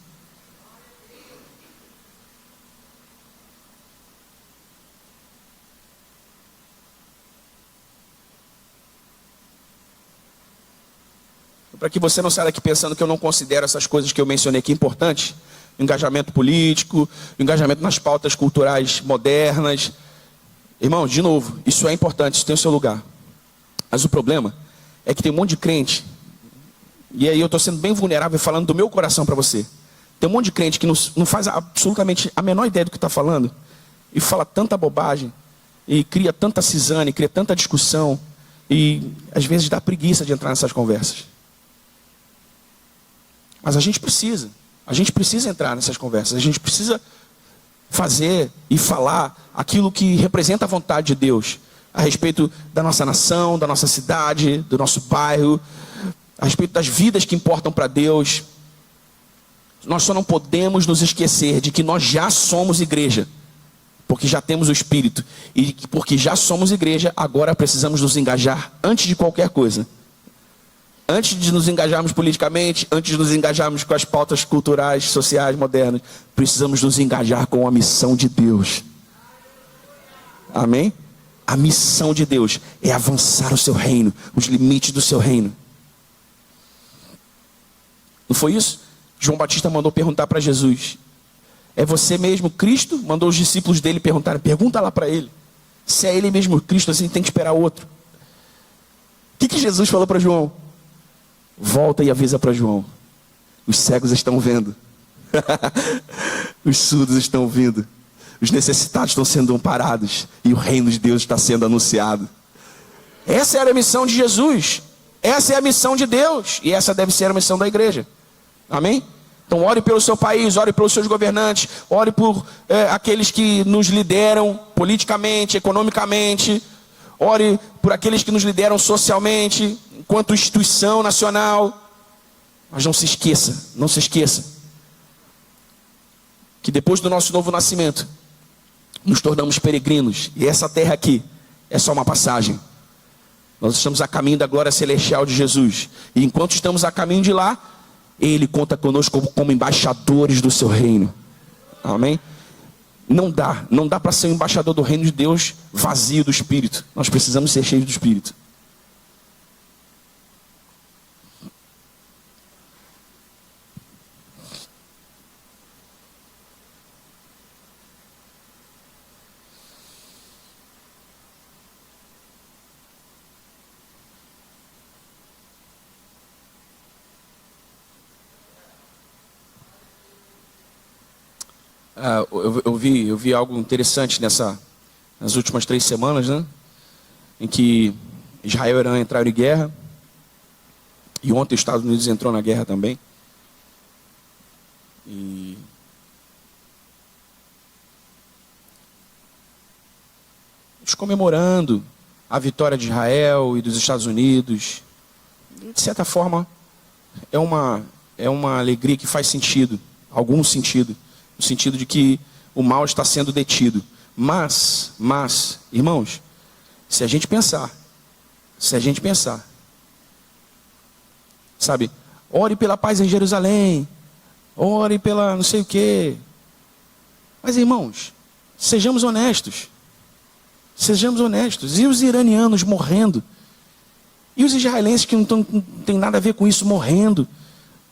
Para que você não saia daqui pensando que eu não considero essas coisas que eu mencionei aqui importantes. Engajamento político, engajamento nas pautas culturais modernas. Irmão, de novo, isso é importante, isso tem o seu lugar. Mas o problema é que tem um monte de crente, e aí eu estou sendo bem vulnerável falando do meu coração para você. Tem um monte de crente que não faz absolutamente a menor ideia do que está falando, e fala tanta bobagem, e cria tanta cisane, cria tanta discussão, e às vezes dá preguiça de entrar nessas conversas. Mas a gente precisa entrar nessas conversas, a gente precisa fazer e falar aquilo que representa a vontade de Deus, a respeito da nossa nação, da nossa cidade, do nosso bairro, a respeito das vidas que importam para Deus. Nós só não podemos nos esquecer de que nós já somos igreja, porque já temos o Espírito, e porque já somos igreja, agora precisamos nos engajar antes de qualquer coisa. Antes de nos engajarmos politicamente, antes de nos engajarmos com as pautas culturais, sociais, modernas, precisamos nos engajar com a missão de Deus. Amém? A missão de Deus é avançar o seu reino, os limites do seu reino. Não foi isso? João Batista mandou perguntar para Jesus: é você mesmo Cristo? Mandou os discípulos dele perguntarem. Pergunta lá para ele. Se é ele mesmo Cristo, assim tem que esperar outro. O que Jesus falou para João? Volta e avisa para João. Os cegos estão vendo. Os surdos estão ouvindo. Os necessitados estão sendo amparados. E o reino de Deus está sendo anunciado. Essa era a missão de Jesus. Essa é a missão de Deus. E essa deve ser a missão da igreja. Amém? Então ore pelo seu país, ore pelos seus governantes, ore por aqueles que nos lideram politicamente, economicamente. Ore por aqueles que nos lideram socialmente, enquanto instituição nacional. Mas não se esqueça que depois do nosso novo nascimento, nos tornamos peregrinos. E essa terra aqui é só uma passagem. Nós estamos a caminho da glória celestial de Jesus. E enquanto estamos a caminho de lá, Ele conta conosco como embaixadores do seu reino. Amém? Não dá para ser um embaixador do reino de Deus vazio do Espírito. Nós precisamos ser cheios do Espírito. Eu vi algo interessante nas últimas 3 semanas, né? Em que Israel e Irã entraram em guerra. E ontem os Estados Unidos entrou na guerra também. E eles comemorando a vitória de Israel e dos Estados Unidos. De certa forma, é uma alegria que faz sentido, algum sentido. No sentido de que o mal está sendo detido. Mas, irmãos, se a gente pensar, sabe, ore pela paz em Jerusalém, ore pela não sei o quê. Mas, irmãos, sejamos honestos. Sejamos honestos. E os iranianos morrendo? E os israelenses que não tem nada a ver com isso morrendo?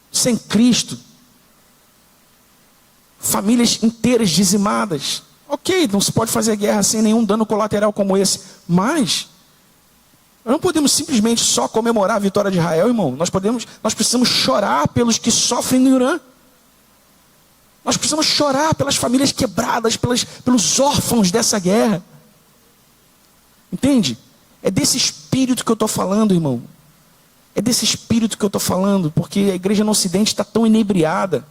Sem Cristo? Famílias inteiras dizimadas. Ok, não se pode fazer guerra sem nenhum dano colateral como esse. Mas nós não podemos simplesmente só comemorar a vitória de Israel, irmão. Nós precisamos chorar pelos que sofrem no Irã. Nós precisamos chorar pelas famílias quebradas, pelos órfãos dessa guerra. Entende? É desse espírito que eu estou falando, irmão. É desse espírito que eu estou falando, porque a igreja no Ocidente está tão inebriada.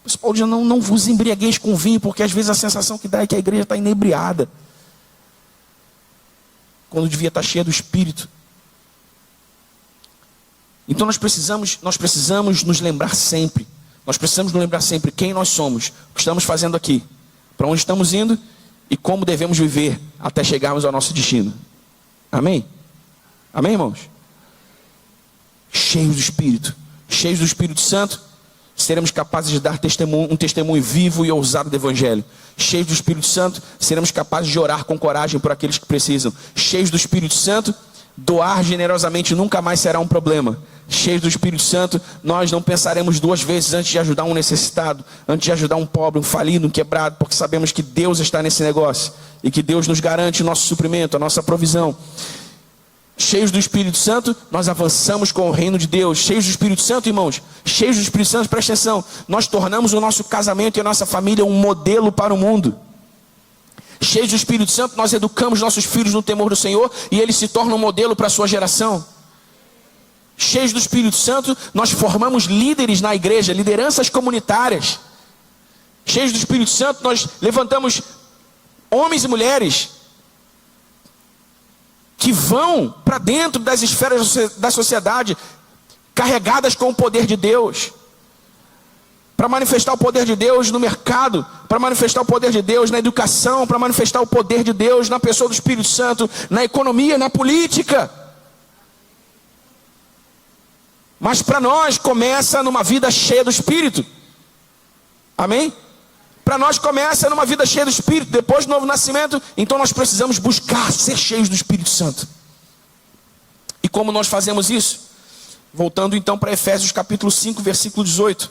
Mas Paulo diz, não vos embriagueis com vinho, porque às vezes a sensação que dá é que a igreja está inebriada, quando devia estar cheia do Espírito. Então nós precisamos nos lembrar sempre. Nós precisamos nos lembrar sempre quem nós somos, o que estamos fazendo aqui, para onde estamos indo e como devemos viver até chegarmos ao nosso destino. Amém? Amém, irmãos? Cheios do Espírito Santo, seremos capazes de dar um testemunho vivo e ousado do Evangelho. Cheios do Espírito Santo, seremos capazes de orar com coragem por aqueles que precisam. Cheios do Espírito Santo, doar generosamente nunca mais será um problema. Cheios do Espírito Santo, nós não pensaremos duas vezes antes de ajudar um necessitado, antes de ajudar um pobre, um falido, um quebrado, porque sabemos que Deus está nesse negócio e que Deus nos garante o nosso suprimento, a nossa provisão. Cheios do Espírito Santo, nós avançamos com o reino de Deus. Cheios do Espírito Santo, irmãos, cheios do Espírito Santo, presta atenção, nós tornamos o nosso casamento e a nossa família um modelo para o mundo. Cheios do Espírito Santo, nós educamos nossos filhos no temor do Senhor e eles se tornam um modelo para a sua geração. Cheios do Espírito Santo, nós formamos líderes na igreja, lideranças comunitárias. Cheios do Espírito Santo, nós levantamos homens e mulheres que vão para dentro das esferas da sociedade, carregadas com o poder de Deus, para manifestar o poder de Deus no mercado, para manifestar o poder de Deus na educação, para manifestar o poder de Deus na pessoa do Espírito Santo, na economia, na política. Mas para nós começa numa vida cheia do Espírito. Amém? Para nós começa numa vida cheia do Espírito, depois do novo nascimento. Então nós precisamos buscar ser cheios do Espírito Santo. E como nós fazemos isso? Voltando então para Efésios capítulo 5, versículo 18.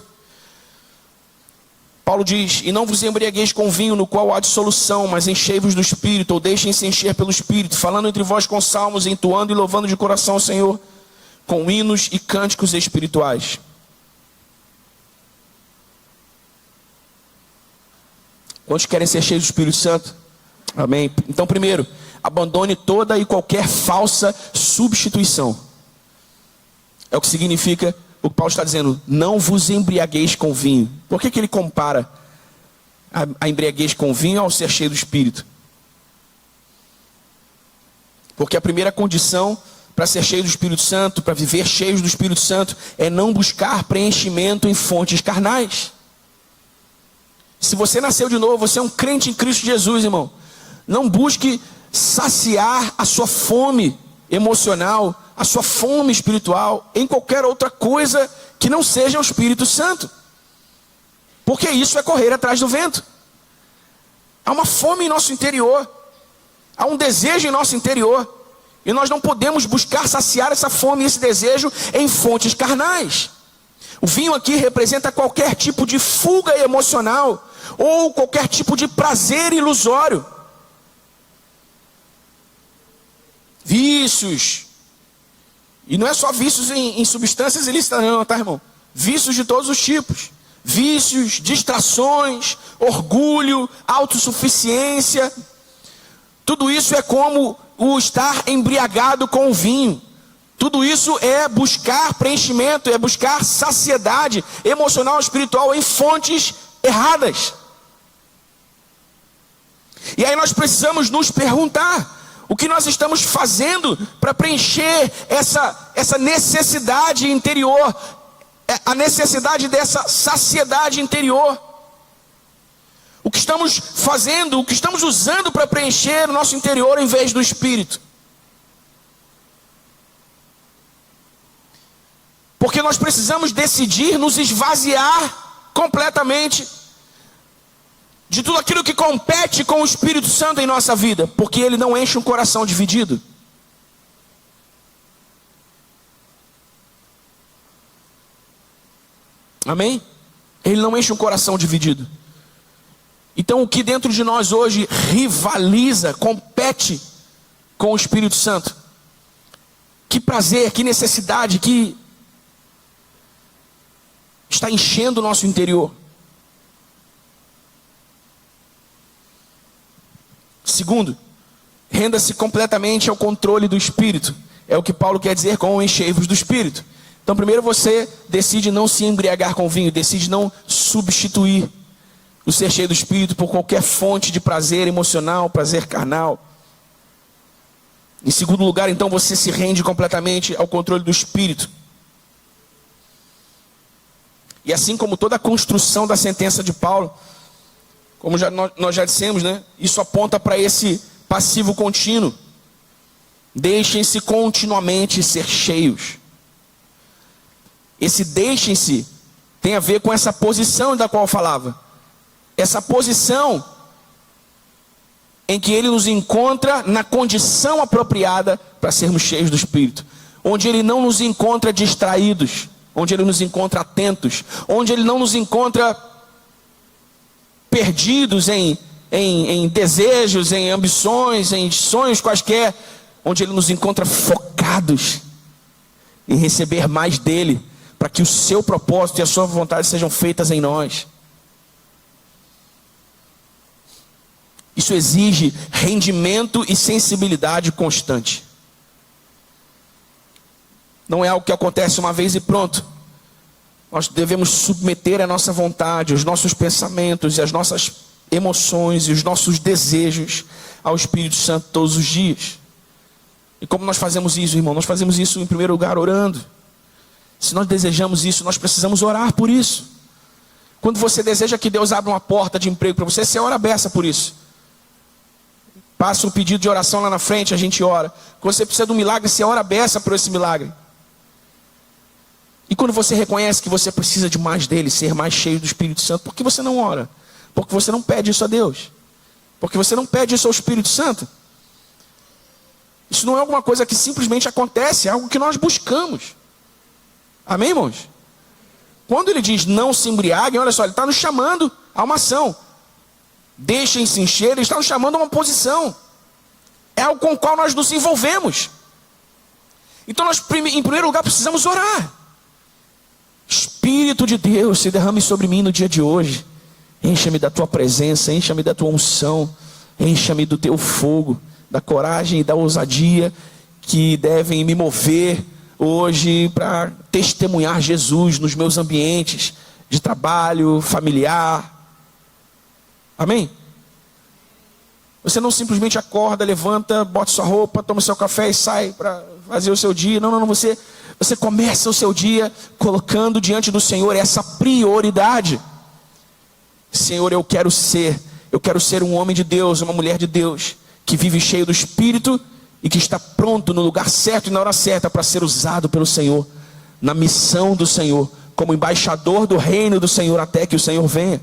Paulo diz, e não vos embriagueis com vinho no qual há dissolução, mas enchei-vos do Espírito, ou deixem-se encher pelo Espírito, falando entre vós com salmos, entoando e louvando de coração ao Senhor, com hinos e cânticos espirituais. Quantos querem ser cheios do Espírito Santo? Amém. Então primeiro, abandone toda e qualquer falsa substituição. É o que significa o que Paulo está dizendo, não vos embriagueis com vinho. Por que ele compara a embriaguez com vinho ao ser cheio do Espírito? Porque a primeira condição para ser cheio do Espírito Santo, para viver cheios do Espírito Santo, é não buscar preenchimento em fontes carnais. Se você nasceu de novo, você é um crente em Cristo Jesus, irmão. Não busque saciar a sua fome emocional, a sua fome espiritual, em qualquer outra coisa que não seja o Espírito Santo. Porque isso é correr atrás do vento. Há uma fome em nosso interior. Há um desejo em nosso interior. E nós não podemos buscar saciar essa fome e esse desejo em fontes carnais. O vinho aqui representa qualquer tipo de fuga emocional ou qualquer tipo de prazer ilusório. Vícios. E não é só vícios em substâncias ilícitas não, tá, irmão? Vícios de todos os tipos. Vícios, distrações, orgulho, autossuficiência. Tudo isso é como o estar embriagado com o vinho. Tudo isso é buscar preenchimento, é buscar saciedade emocional e espiritual em fontes erradas. E aí nós precisamos nos perguntar, o que nós estamos fazendo para preencher essa necessidade interior, a necessidade dessa saciedade interior? O que estamos fazendo, o que estamos usando para preencher o nosso interior em vez do Espírito? Porque nós precisamos decidir nos esvaziar completamente de tudo aquilo que compete com o Espírito Santo em nossa vida, porque ele não enche um coração dividido. Amém? Ele não enche um coração dividido. Então o que dentro de nós hoje rivaliza, compete com o Espírito Santo? Que prazer, que necessidade, que está enchendo o nosso interior. Segundo, renda-se completamente ao controle do Espírito. É o que Paulo quer dizer com enchei-vos do Espírito. Então primeiro você decide não se embriagar com vinho, decide não substituir o ser cheio do Espírito por qualquer fonte de prazer emocional, prazer carnal. Em segundo lugar, então, você se rende completamente ao controle do Espírito. E assim como toda a construção da sentença de Paulo, como nós já dissemos, né? Isso aponta para esse passivo contínuo. Deixem-se continuamente ser cheios. Esse deixem-se tem a ver com essa posição da qual eu falava. Essa posição em que ele nos encontra na condição apropriada para sermos cheios do Espírito. Onde ele não nos encontra distraídos, onde ele nos encontra atentos, onde ele não nos encontra perdidos em desejos, em ambições, em sonhos quaisquer, onde ele nos encontra focados em receber mais dele, para que o seu propósito e a sua vontade sejam feitas em nós. Isso exige rendimento e sensibilidade constante. Não é algo que acontece uma vez e pronto. Nós devemos submeter a nossa vontade, os nossos pensamentos e as nossas emoções e os nossos desejos ao Espírito Santo todos os dias. E como nós fazemos isso, irmão? Nós fazemos isso em primeiro lugar orando. Se nós desejamos isso, nós precisamos orar por isso. Quando você deseja que Deus abra uma porta de emprego para você, você ora a beça por isso. Passa um pedido de oração lá na frente, a gente ora. Quando você precisa de um milagre, você ora a beça por esse milagre. E quando você reconhece que você precisa de mais dele, ser mais cheio do Espírito Santo, por que você não ora? Porque você não pede isso a Deus. Porque você não pede isso ao Espírito Santo. Isso não é alguma coisa que simplesmente acontece, é algo que nós buscamos. Amém, irmãos? Quando ele diz não se embriaguem, olha só, ele está nos chamando a uma ação. Deixem-se encher, ele está nos chamando a uma posição. É algo com o qual nós nos envolvemos. Então nós, em primeiro lugar, precisamos orar. Espírito de Deus, se derrame sobre mim no dia de hoje. Encha-me da tua presença, encha-me da tua unção, encha-me do teu fogo, da coragem e da ousadia que devem me mover hoje para testemunhar Jesus nos meus ambientes de trabalho, familiar. Amém? Você não simplesmente acorda, levanta, bota sua roupa, toma seu café e sai para fazer o seu dia. Não, você começa o seu dia colocando diante do Senhor essa prioridade. Senhor, eu quero ser um homem de Deus, uma mulher de Deus, que vive cheio do Espírito e que está pronto no lugar certo e na hora certa para ser usado pelo Senhor, na missão do Senhor, como embaixador do reino do Senhor até que o Senhor venha.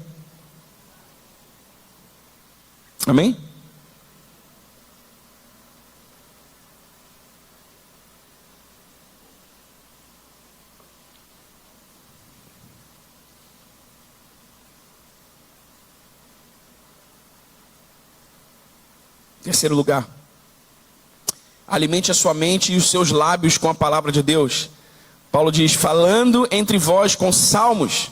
Amém? Terceiro lugar, alimente a sua mente e os seus lábios com a palavra de Deus. Paulo diz, falando entre vós com salmos.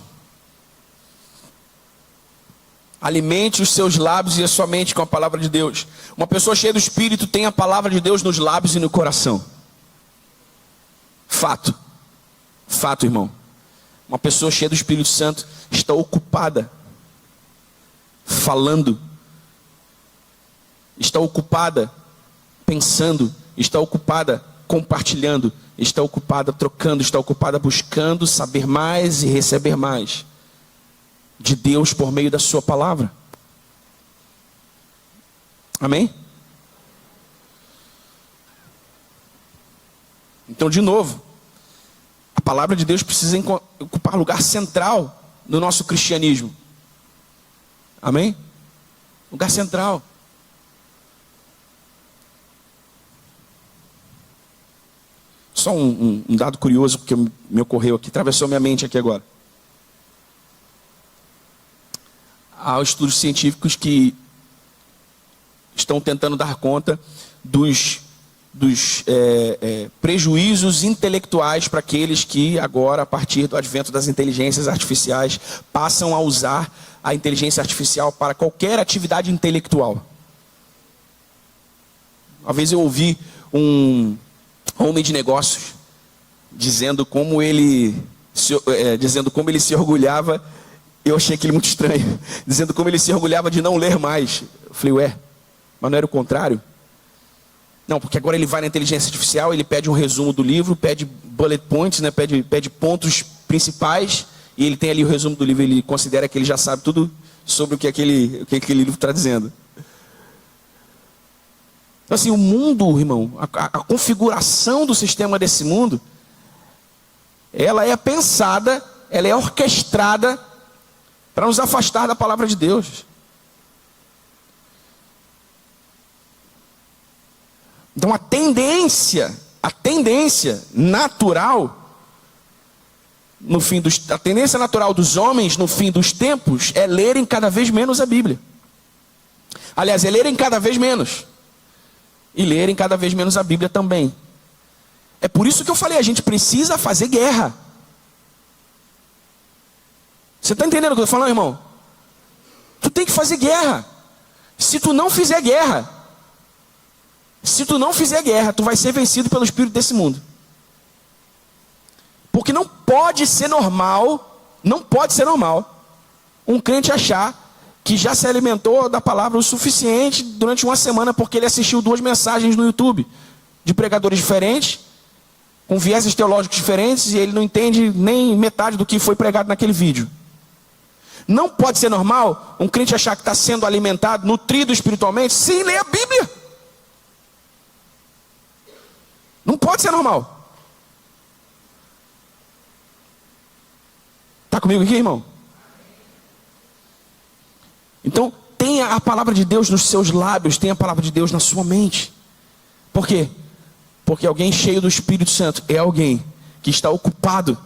Alimente os seus lábios e a sua mente com a palavra de Deus. Uma pessoa cheia do Espírito tem a palavra de Deus nos lábios e no coração. Fato, irmão. Uma pessoa cheia do Espírito Santo está ocupada falando, está ocupada pensando, está ocupada compartilhando, está ocupada trocando, está ocupada buscando saber mais e receber mais de Deus por meio da sua palavra. Amém? Então, de novo, a palavra de Deus precisa ocupar lugar central no nosso cristianismo. Amém? Lugar central. Só um dado curioso, porque me ocorreu aqui, atravessou minha mente aqui agora. Há estudos científicos que estão tentando dar conta dos prejuízos intelectuais para aqueles que agora, a partir do advento das inteligências artificiais, passam a usar a inteligência artificial para qualquer atividade intelectual. Uma vez eu ouvi um homem de negócios dizendo como ele se orgulhava. Eu achei aquilo muito estranho, dizendo como ele se orgulhava de não ler mais. Eu falei, ué, mas não era o contrário? Não, porque agora ele vai na inteligência artificial, ele pede um resumo do livro, pede bullet points, né, pede pontos principais, e ele tem ali o resumo do livro, ele considera que ele já sabe tudo sobre o que aquele livro está dizendo. Então assim, o mundo, irmão, a configuração do sistema desse mundo, ela é pensada, ela é orquestrada para nos afastar da palavra de Deus. Então a tendência natural a tendência natural dos homens no fim dos tempos é lerem cada vez menos a Bíblia. Aliás, é lerem cada vez menos. E lerem cada vez menos a Bíblia também. É por isso que eu falei, a gente precisa fazer guerra. Você está entendendo o que eu estou falando, irmão? Tu tem que fazer guerra. Se tu não fizer guerra, tu vai ser vencido pelo espírito desse mundo. Porque não pode ser normal um crente achar que já se alimentou da palavra o suficiente durante uma semana porque ele assistiu 2 mensagens no YouTube de pregadores diferentes, com vieses teológicos diferentes, e ele não entende nem metade do que foi pregado naquele vídeo. Não pode ser normal um crente achar que está sendo alimentado, nutrido espiritualmente, sem ler a Bíblia. Não pode ser normal. Está comigo aqui, irmão? Então, tenha a palavra de Deus nos seus lábios, tenha a palavra de Deus na sua mente. Por quê? Porque alguém cheio do Espírito Santo é alguém que está ocupado,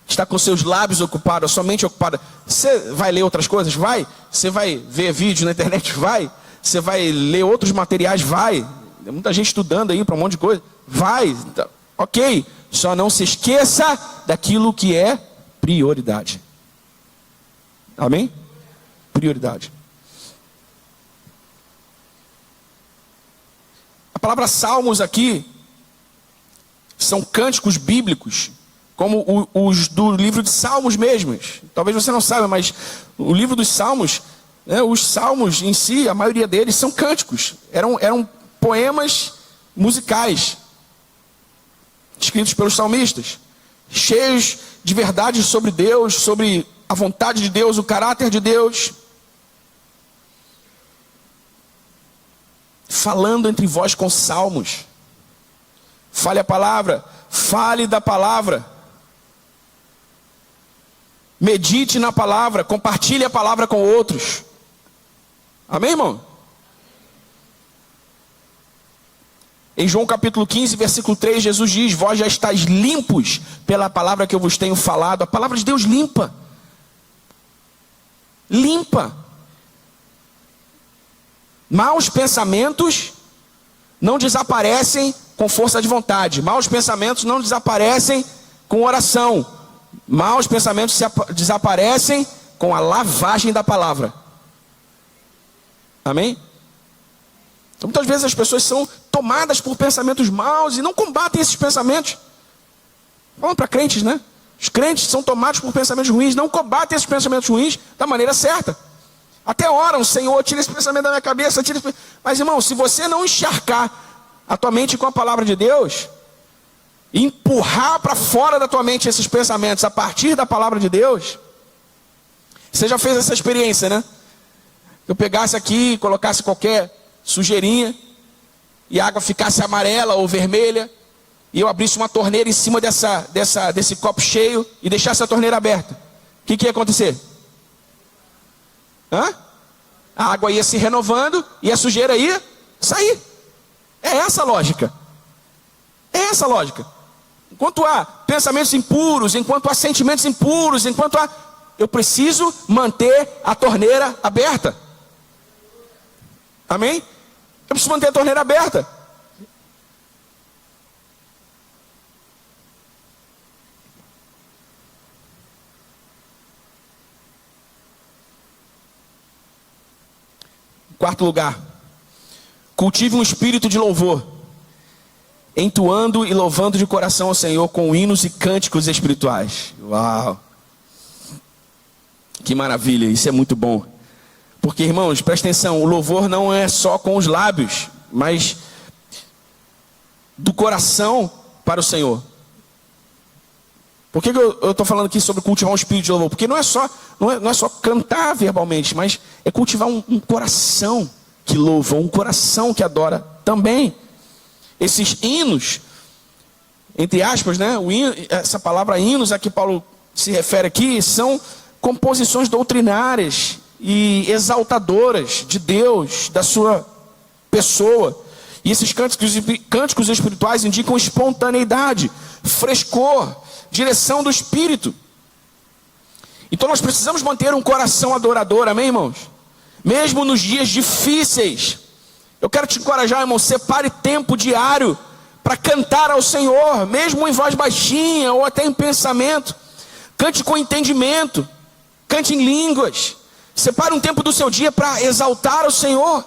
está com seus lábios ocupados, a sua mente ocupada. Você vai ler outras coisas? Vai. Você vai ver vídeo na internet? Vai. Você vai ler outros materiais? Vai. Tem muita gente estudando aí para um monte de coisa. Vai. Ok. Só não se esqueça daquilo que é prioridade. Amém? Prioridade. A palavra salmos aqui são cânticos bíblicos, como os do livro de Salmos mesmos. Talvez você não saiba, mas o livro dos Salmos, né, os salmos em si, a maioria deles são cânticos. Eram poemas musicais, escritos pelos salmistas, cheios de verdades sobre Deus, sobre a vontade de Deus, o caráter de Deus. Falando entre vós com salmos. Fale a palavra, fale da palavra. Medite na palavra, compartilhe a palavra com outros. Amém, irmão? Em João capítulo 15, versículo 3, Jesus diz: vós já estáis limpos pela palavra que eu vos tenho falado. A palavra de Deus limpa. Limpa. Maus pensamentos não desaparecem com força de vontade. Maus pensamentos não desaparecem com oração. Maus pensamentos desaparecem com a lavagem da palavra. Amém? Então, muitas vezes as pessoas são tomadas por pensamentos maus e não combatem esses pensamentos. Vamos para crentes, né? Os crentes são tomados por pensamentos ruins, não combatem esses pensamentos ruins da maneira certa. Até oram, Senhor, tira esse pensamento da minha cabeça, tira esse... Mas, irmão, se você não encharcar a tua mente com a palavra de Deus, e empurrar para fora da tua mente esses pensamentos a partir da palavra de Deus, você já fez essa experiência, né? Eu pegasse aqui, colocasse qualquer sujeirinha, e a água ficasse amarela ou vermelha, e eu abrisse uma torneira em cima desse copo cheio, e deixasse a torneira aberta. O que ia acontecer? Hã? a água ia se renovando e a sujeira ia sair. É essa a lógica. É essa a lógica. Enquanto há pensamentos impuros, enquanto há sentimentos impuros, enquanto há... eu preciso manter a torneira aberta. Amém? Eu preciso manter a torneira aberta. Quarto lugar, cultive um espírito de louvor, entoando e louvando de coração ao Senhor com hinos e cânticos espirituais. Uau! Que maravilha, isso é muito bom. Porque, irmãos, presta atenção, o louvor não é só com os lábios, mas do coração para o Senhor. Por que eu estou falando aqui sobre cultivar um espírito de louvor? Porque não é só cantar verbalmente, mas é cultivar um coração que louva, um coração que adora também. Esses hinos, entre aspas, né? Essa palavra hinos a que Paulo se refere aqui, são composições doutrinárias e exaltadoras de Deus, da sua pessoa. E esses cânticos espirituais indicam espontaneidade, frescor, direção do Espírito. Então nós precisamos manter um coração adorador, amém, irmãos? Mesmo nos dias difíceis. Eu quero te encorajar, irmão, separe tempo diário para cantar ao Senhor, mesmo em voz baixinha ou até em pensamento. Cante com entendimento, cante em línguas. Separe um tempo do seu dia para exaltar o Senhor,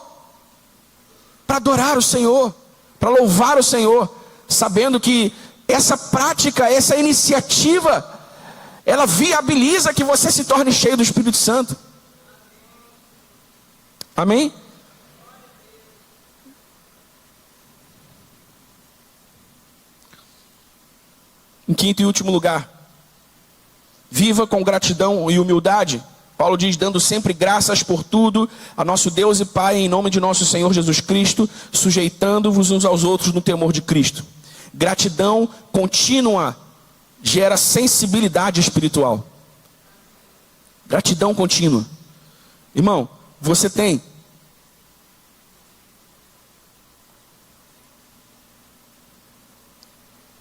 para adorar o Senhor, para louvar o Senhor, sabendo que essa prática, essa iniciativa, ela viabiliza que você se torne cheio do Espírito Santo. Amém? Em quinto e último lugar, viva com gratidão e humildade. Paulo diz, dando sempre graças por tudo a nosso Deus e Pai, em nome de nosso Senhor Jesus Cristo, sujeitando-vos uns aos outros no temor de Cristo. Gratidão contínua gera sensibilidade espiritual. Gratidão contínua. Irmão, você tem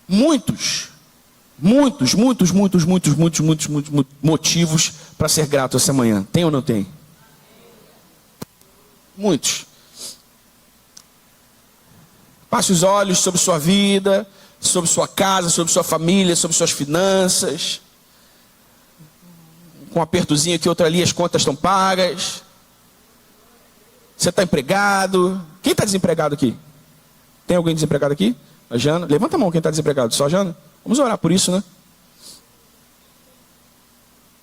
muitos motivos para ser grato essa manhã. Tem ou não tem? Muitos. Passe os olhos sobre sua vida, sobre sua casa, sobre sua família, sobre suas finanças. Com um apertozinho aqui, outra ali, as contas estão pagas. Você está empregado. Quem está desempregado aqui? Tem alguém desempregado aqui? A Jana? Levanta a mão quem está desempregado. Só a Jana? Vamos orar por isso, né?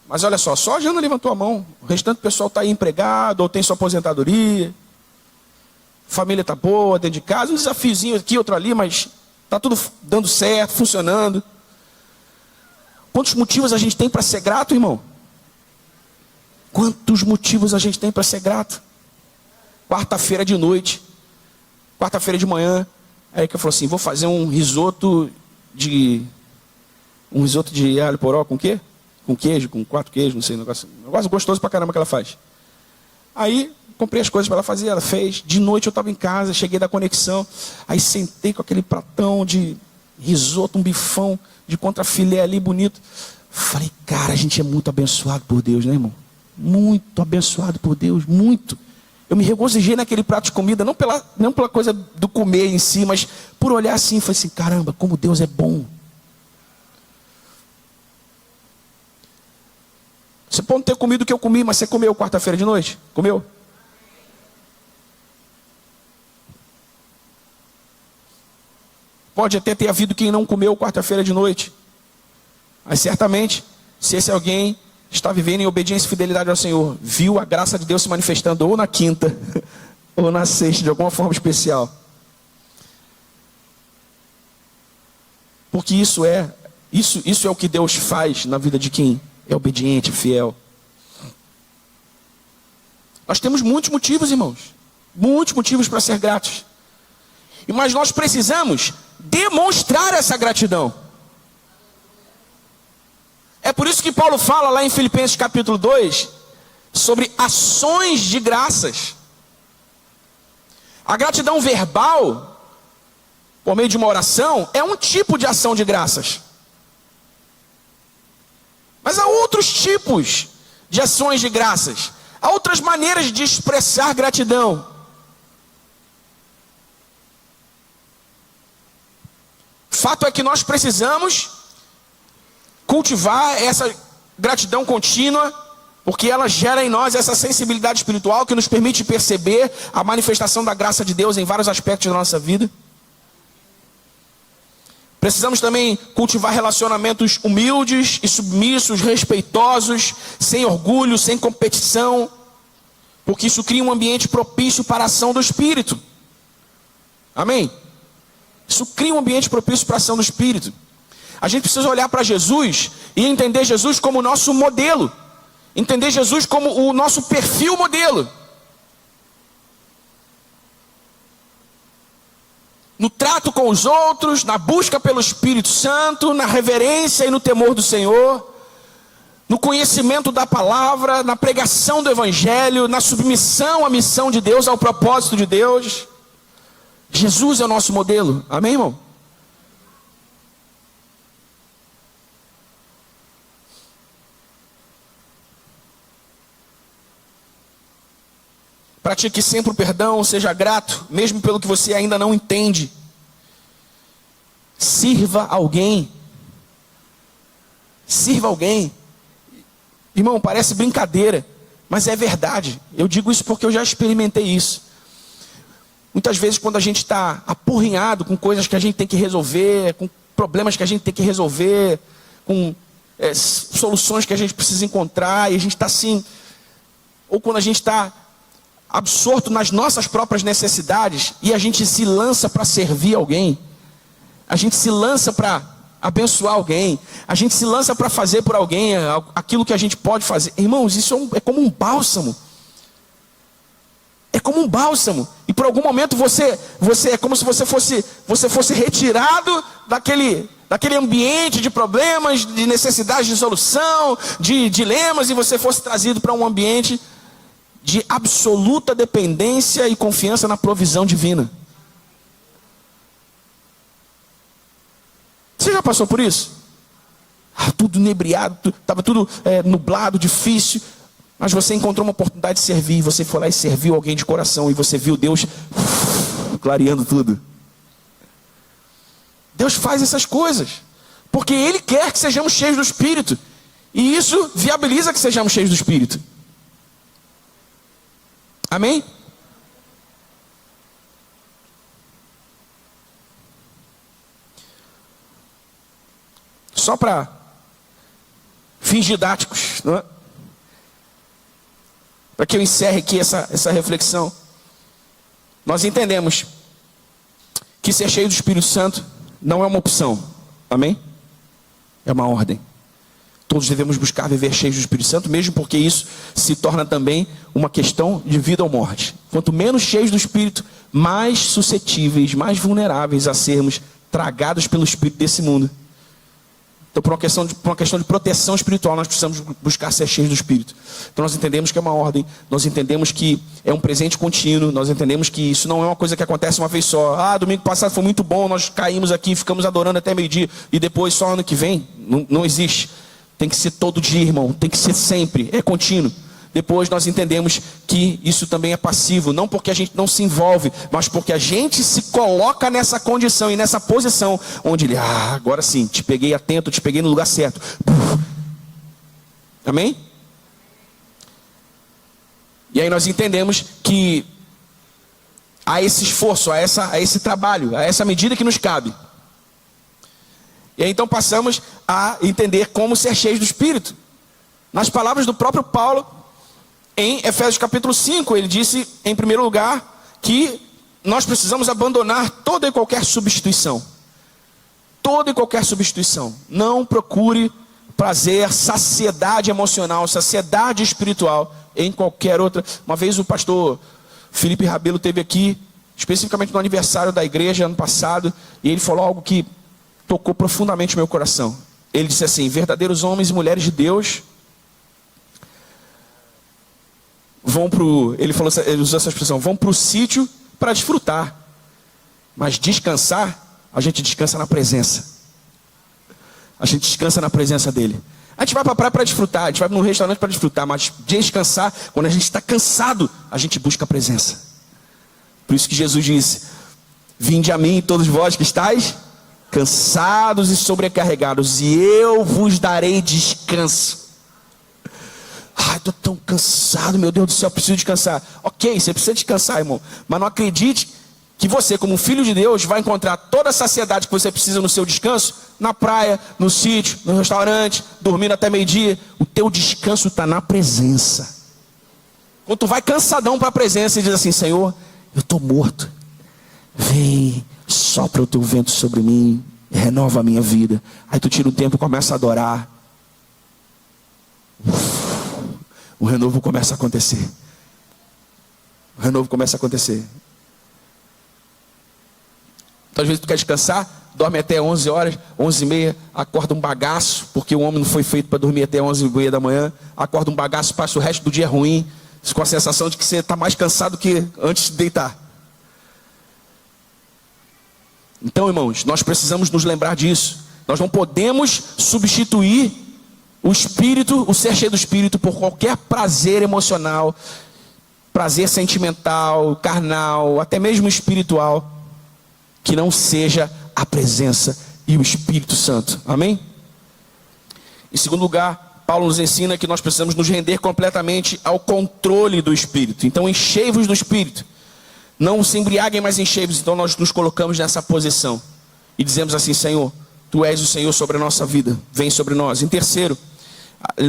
Mas olha só a Jana levantou a mão. O restante do pessoal está aí empregado ou tem sua aposentadoria. Família está boa, dentro de casa. Um desafiozinho aqui, outro ali, mas está tudo dando certo, funcionando. Quantos motivos a gente tem para ser grato, irmão? Quantos motivos a gente tem para ser grato? Quarta-feira de noite, quarta-feira de manhã, aí que eu falou assim, vou fazer um risoto de alho poró com quê? Com queijo, com 4 queijos, não sei, um negócio gostoso pra caramba que ela faz. Aí, comprei as coisas para ela fazer, ela fez. De noite eu estava em casa, cheguei da conexão, aí sentei com aquele pratão de risoto, um bifão de contrafilé ali, bonito. Falei, cara, a gente é muito abençoado por Deus, né, irmão? Muito abençoado por Deus, muito. Eu me regozijei naquele prato de comida, não pela coisa do comer em si, mas por olhar assim, falei assim, caramba, como Deus é bom. Você pode não ter comido o que eu comi, mas você comeu quarta-feira de noite? Comeu? Pode até ter havido quem não comeu quarta-feira de noite. Mas certamente, se esse alguém está vivendo em obediência e fidelidade ao Senhor, viu a graça de Deus se manifestando ou na quinta, ou na sexta, de alguma forma especial. Porque isso é o que Deus faz na vida de quem é obediente, fiel. Nós temos muitos motivos, irmãos. Muitos motivos para ser gratos. Mas nós precisamos demonstrar essa gratidão. É por isso que Paulo fala lá em Filipenses capítulo 2, sobre ações de graças. A gratidão verbal, por meio de uma oração, é um tipo de ação de graças. Mas há outros tipos de ações de graças. Há outras maneiras de expressar gratidão. Fato é que nós precisamos cultivar essa gratidão contínua, porque ela gera em nós essa sensibilidade espiritual que nos permite perceber a manifestação da graça de Deus em vários aspectos da nossa vida. Precisamos também cultivar relacionamentos humildes e submissos, respeitosos, sem orgulho, sem competição, porque isso cria um ambiente propício para a ação do Espírito. Amém? Isso cria um ambiente propício para a ação do Espírito. A gente precisa olhar para Jesus e entender Jesus como nosso modelo. Entender Jesus como o nosso perfil modelo. No trato com os outros, na busca pelo Espírito Santo, na reverência e no temor do Senhor, no conhecimento da palavra, na pregação do Evangelho, na submissão à missão de Deus, ao propósito de Deus. Jesus é o nosso modelo, amém, irmão? Pratique sempre o perdão, seja grato, mesmo pelo que você ainda não entende. Sirva alguém. Sirva alguém. Irmão, parece brincadeira, mas é verdade. Eu digo isso porque eu já experimentei isso. Muitas vezes quando a gente está apurrinhado com coisas que a gente tem que resolver, com problemas que a gente tem que resolver, com soluções que a gente precisa encontrar, e a gente está assim, ou quando a gente está absorto nas nossas próprias necessidades, e a gente se lança para servir alguém, a gente se lança para abençoar alguém, a gente se lança para fazer por alguém aquilo que a gente pode fazer. Irmãos, isso é como um bálsamo. É como um bálsamo. E por algum momento você é como se você fosse retirado daquele ambiente de problemas, de necessidades de solução, de dilemas, e você fosse trazido para um ambiente de absoluta dependência e confiança na provisão divina. Você já passou por isso? Tudo inebriado, estava tudo nublado, difícil, mas você encontrou uma oportunidade de servir, você foi lá e serviu alguém de coração, e você viu Deus clareando tudo. Deus faz essas coisas, porque Ele quer que sejamos cheios do Espírito, e isso viabiliza que sejamos cheios do Espírito. Amém? Só para fins didáticos, não é? Para que eu encerre aqui essa reflexão. Nós entendemos que ser cheio do Espírito Santo não é uma opção. Amém? É uma ordem. Todos devemos buscar viver cheios do Espírito Santo, mesmo porque isso se torna também uma questão de vida ou morte. Quanto menos cheios do Espírito, mais suscetíveis, mais vulneráveis a sermos tragados pelo Espírito desse mundo. Então, por uma questão de proteção espiritual, nós precisamos buscar ser cheios do Espírito. Então, nós entendemos que é uma ordem, nós entendemos que é um presente contínuo, nós entendemos que isso não é uma coisa que acontece uma vez só. Domingo passado foi muito bom, nós caímos aqui, ficamos adorando até meio-dia, e depois só ano que vem. Não existe. Tem que ser todo dia, irmão, tem que ser sempre, é contínuo. Depois nós entendemos que isso também é passivo, não porque a gente não se envolve, mas porque a gente se coloca nessa condição e nessa posição, onde ele, agora sim, te peguei atento, te peguei no lugar certo. Amém? E aí nós entendemos que há esse esforço, há esse trabalho, há essa medida que nos cabe. E aí então passamos a entender como ser cheios do Espírito. Nas palavras do próprio Paulo, em Efésios capítulo 5, ele disse, em primeiro lugar, que nós precisamos abandonar toda e qualquer substituição. Toda e qualquer substituição. Não procure prazer, saciedade emocional, saciedade espiritual em qualquer outra. Uma vez o pastor Felipe Rabelo esteve aqui, especificamente no aniversário da igreja ano passado, e ele falou algo que tocou profundamente meu coração. Ele disse assim: verdadeiros homens e mulheres de Deus ele usou essa expressão, vão para o sítio para desfrutar. Mas descansar, a gente descansa na presença. A gente descansa na presença dele. A gente vai para a praia para desfrutar, a gente vai num restaurante para desfrutar, mas descansar, quando a gente está cansado, a gente busca a presença. Por isso que Jesus disse: vinde a mim todos vós que estáis cansados e sobrecarregados, e eu vos darei descanso. Ai, estou tão cansado, meu Deus do céu, preciso descansar. Ok, você precisa descansar, irmão, mas não acredite que você, como filho de Deus, vai encontrar toda a saciedade que você precisa no seu descanso na praia, no sítio, no restaurante, dormindo até meio-dia. O teu descanso está na presença. Quando tu vai cansadão para a presença e diz assim: Senhor, eu estou morto, vem, sopra o teu vento sobre mim, renova a minha vida. Aí tu tira um tempo e começa a adorar. O renovo começa a acontecer. O renovo começa a acontecer. Então às vezes tu quer descansar, dorme até 11 horas, 11h30, acorda um bagaço, porque o homem não foi feito para dormir até 11h30 da manhã. Acorda um bagaço, passa o resto do dia ruim, com a sensação de que você está mais cansado que antes de deitar. Então, irmãos, nós precisamos nos lembrar disso. Nós não podemos substituir o espírito, o ser cheio do espírito, por qualquer prazer emocional, prazer sentimental, carnal, até mesmo espiritual, que não seja a presença e o Espírito Santo. Amém? Em segundo lugar, Paulo nos ensina que nós precisamos nos render completamente ao controle do Espírito. Então, enchei-vos do Espírito. Não se embriaguem, mas enchei-vos. Então nós nos colocamos nessa posição e dizemos assim: Senhor, Tu és o Senhor sobre a nossa vida, vem sobre nós. Em terceiro,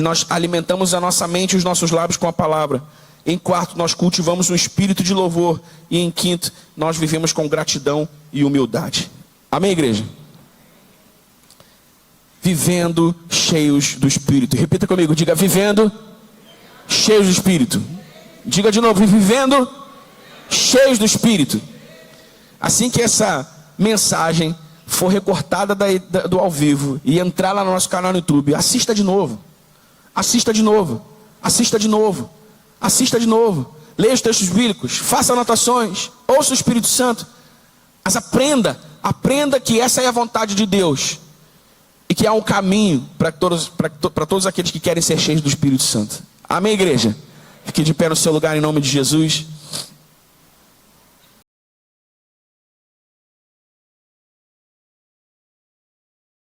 nós alimentamos a nossa mente e os nossos lábios com a palavra. Em quarto, nós cultivamos um espírito de louvor. E em quinto, nós vivemos com gratidão e humildade. Amém, igreja? Vivendo cheios do Espírito. Repita comigo, diga: vivendo cheios do Espírito. Diga de novo: vivendo cheios do Espírito. Assim que essa mensagem for recortada do ao vivo e entrar lá no nosso canal no YouTube, assista de novo. Assista de novo. Assista de novo. Assista de novo, leia os textos bíblicos, faça anotações, ouça o Espírito Santo, mas aprenda que essa é a vontade de Deus e que há um caminho para todos aqueles que querem ser cheios do Espírito Santo. Amém, igreja? Fique de pé no seu lugar em nome de Jesus.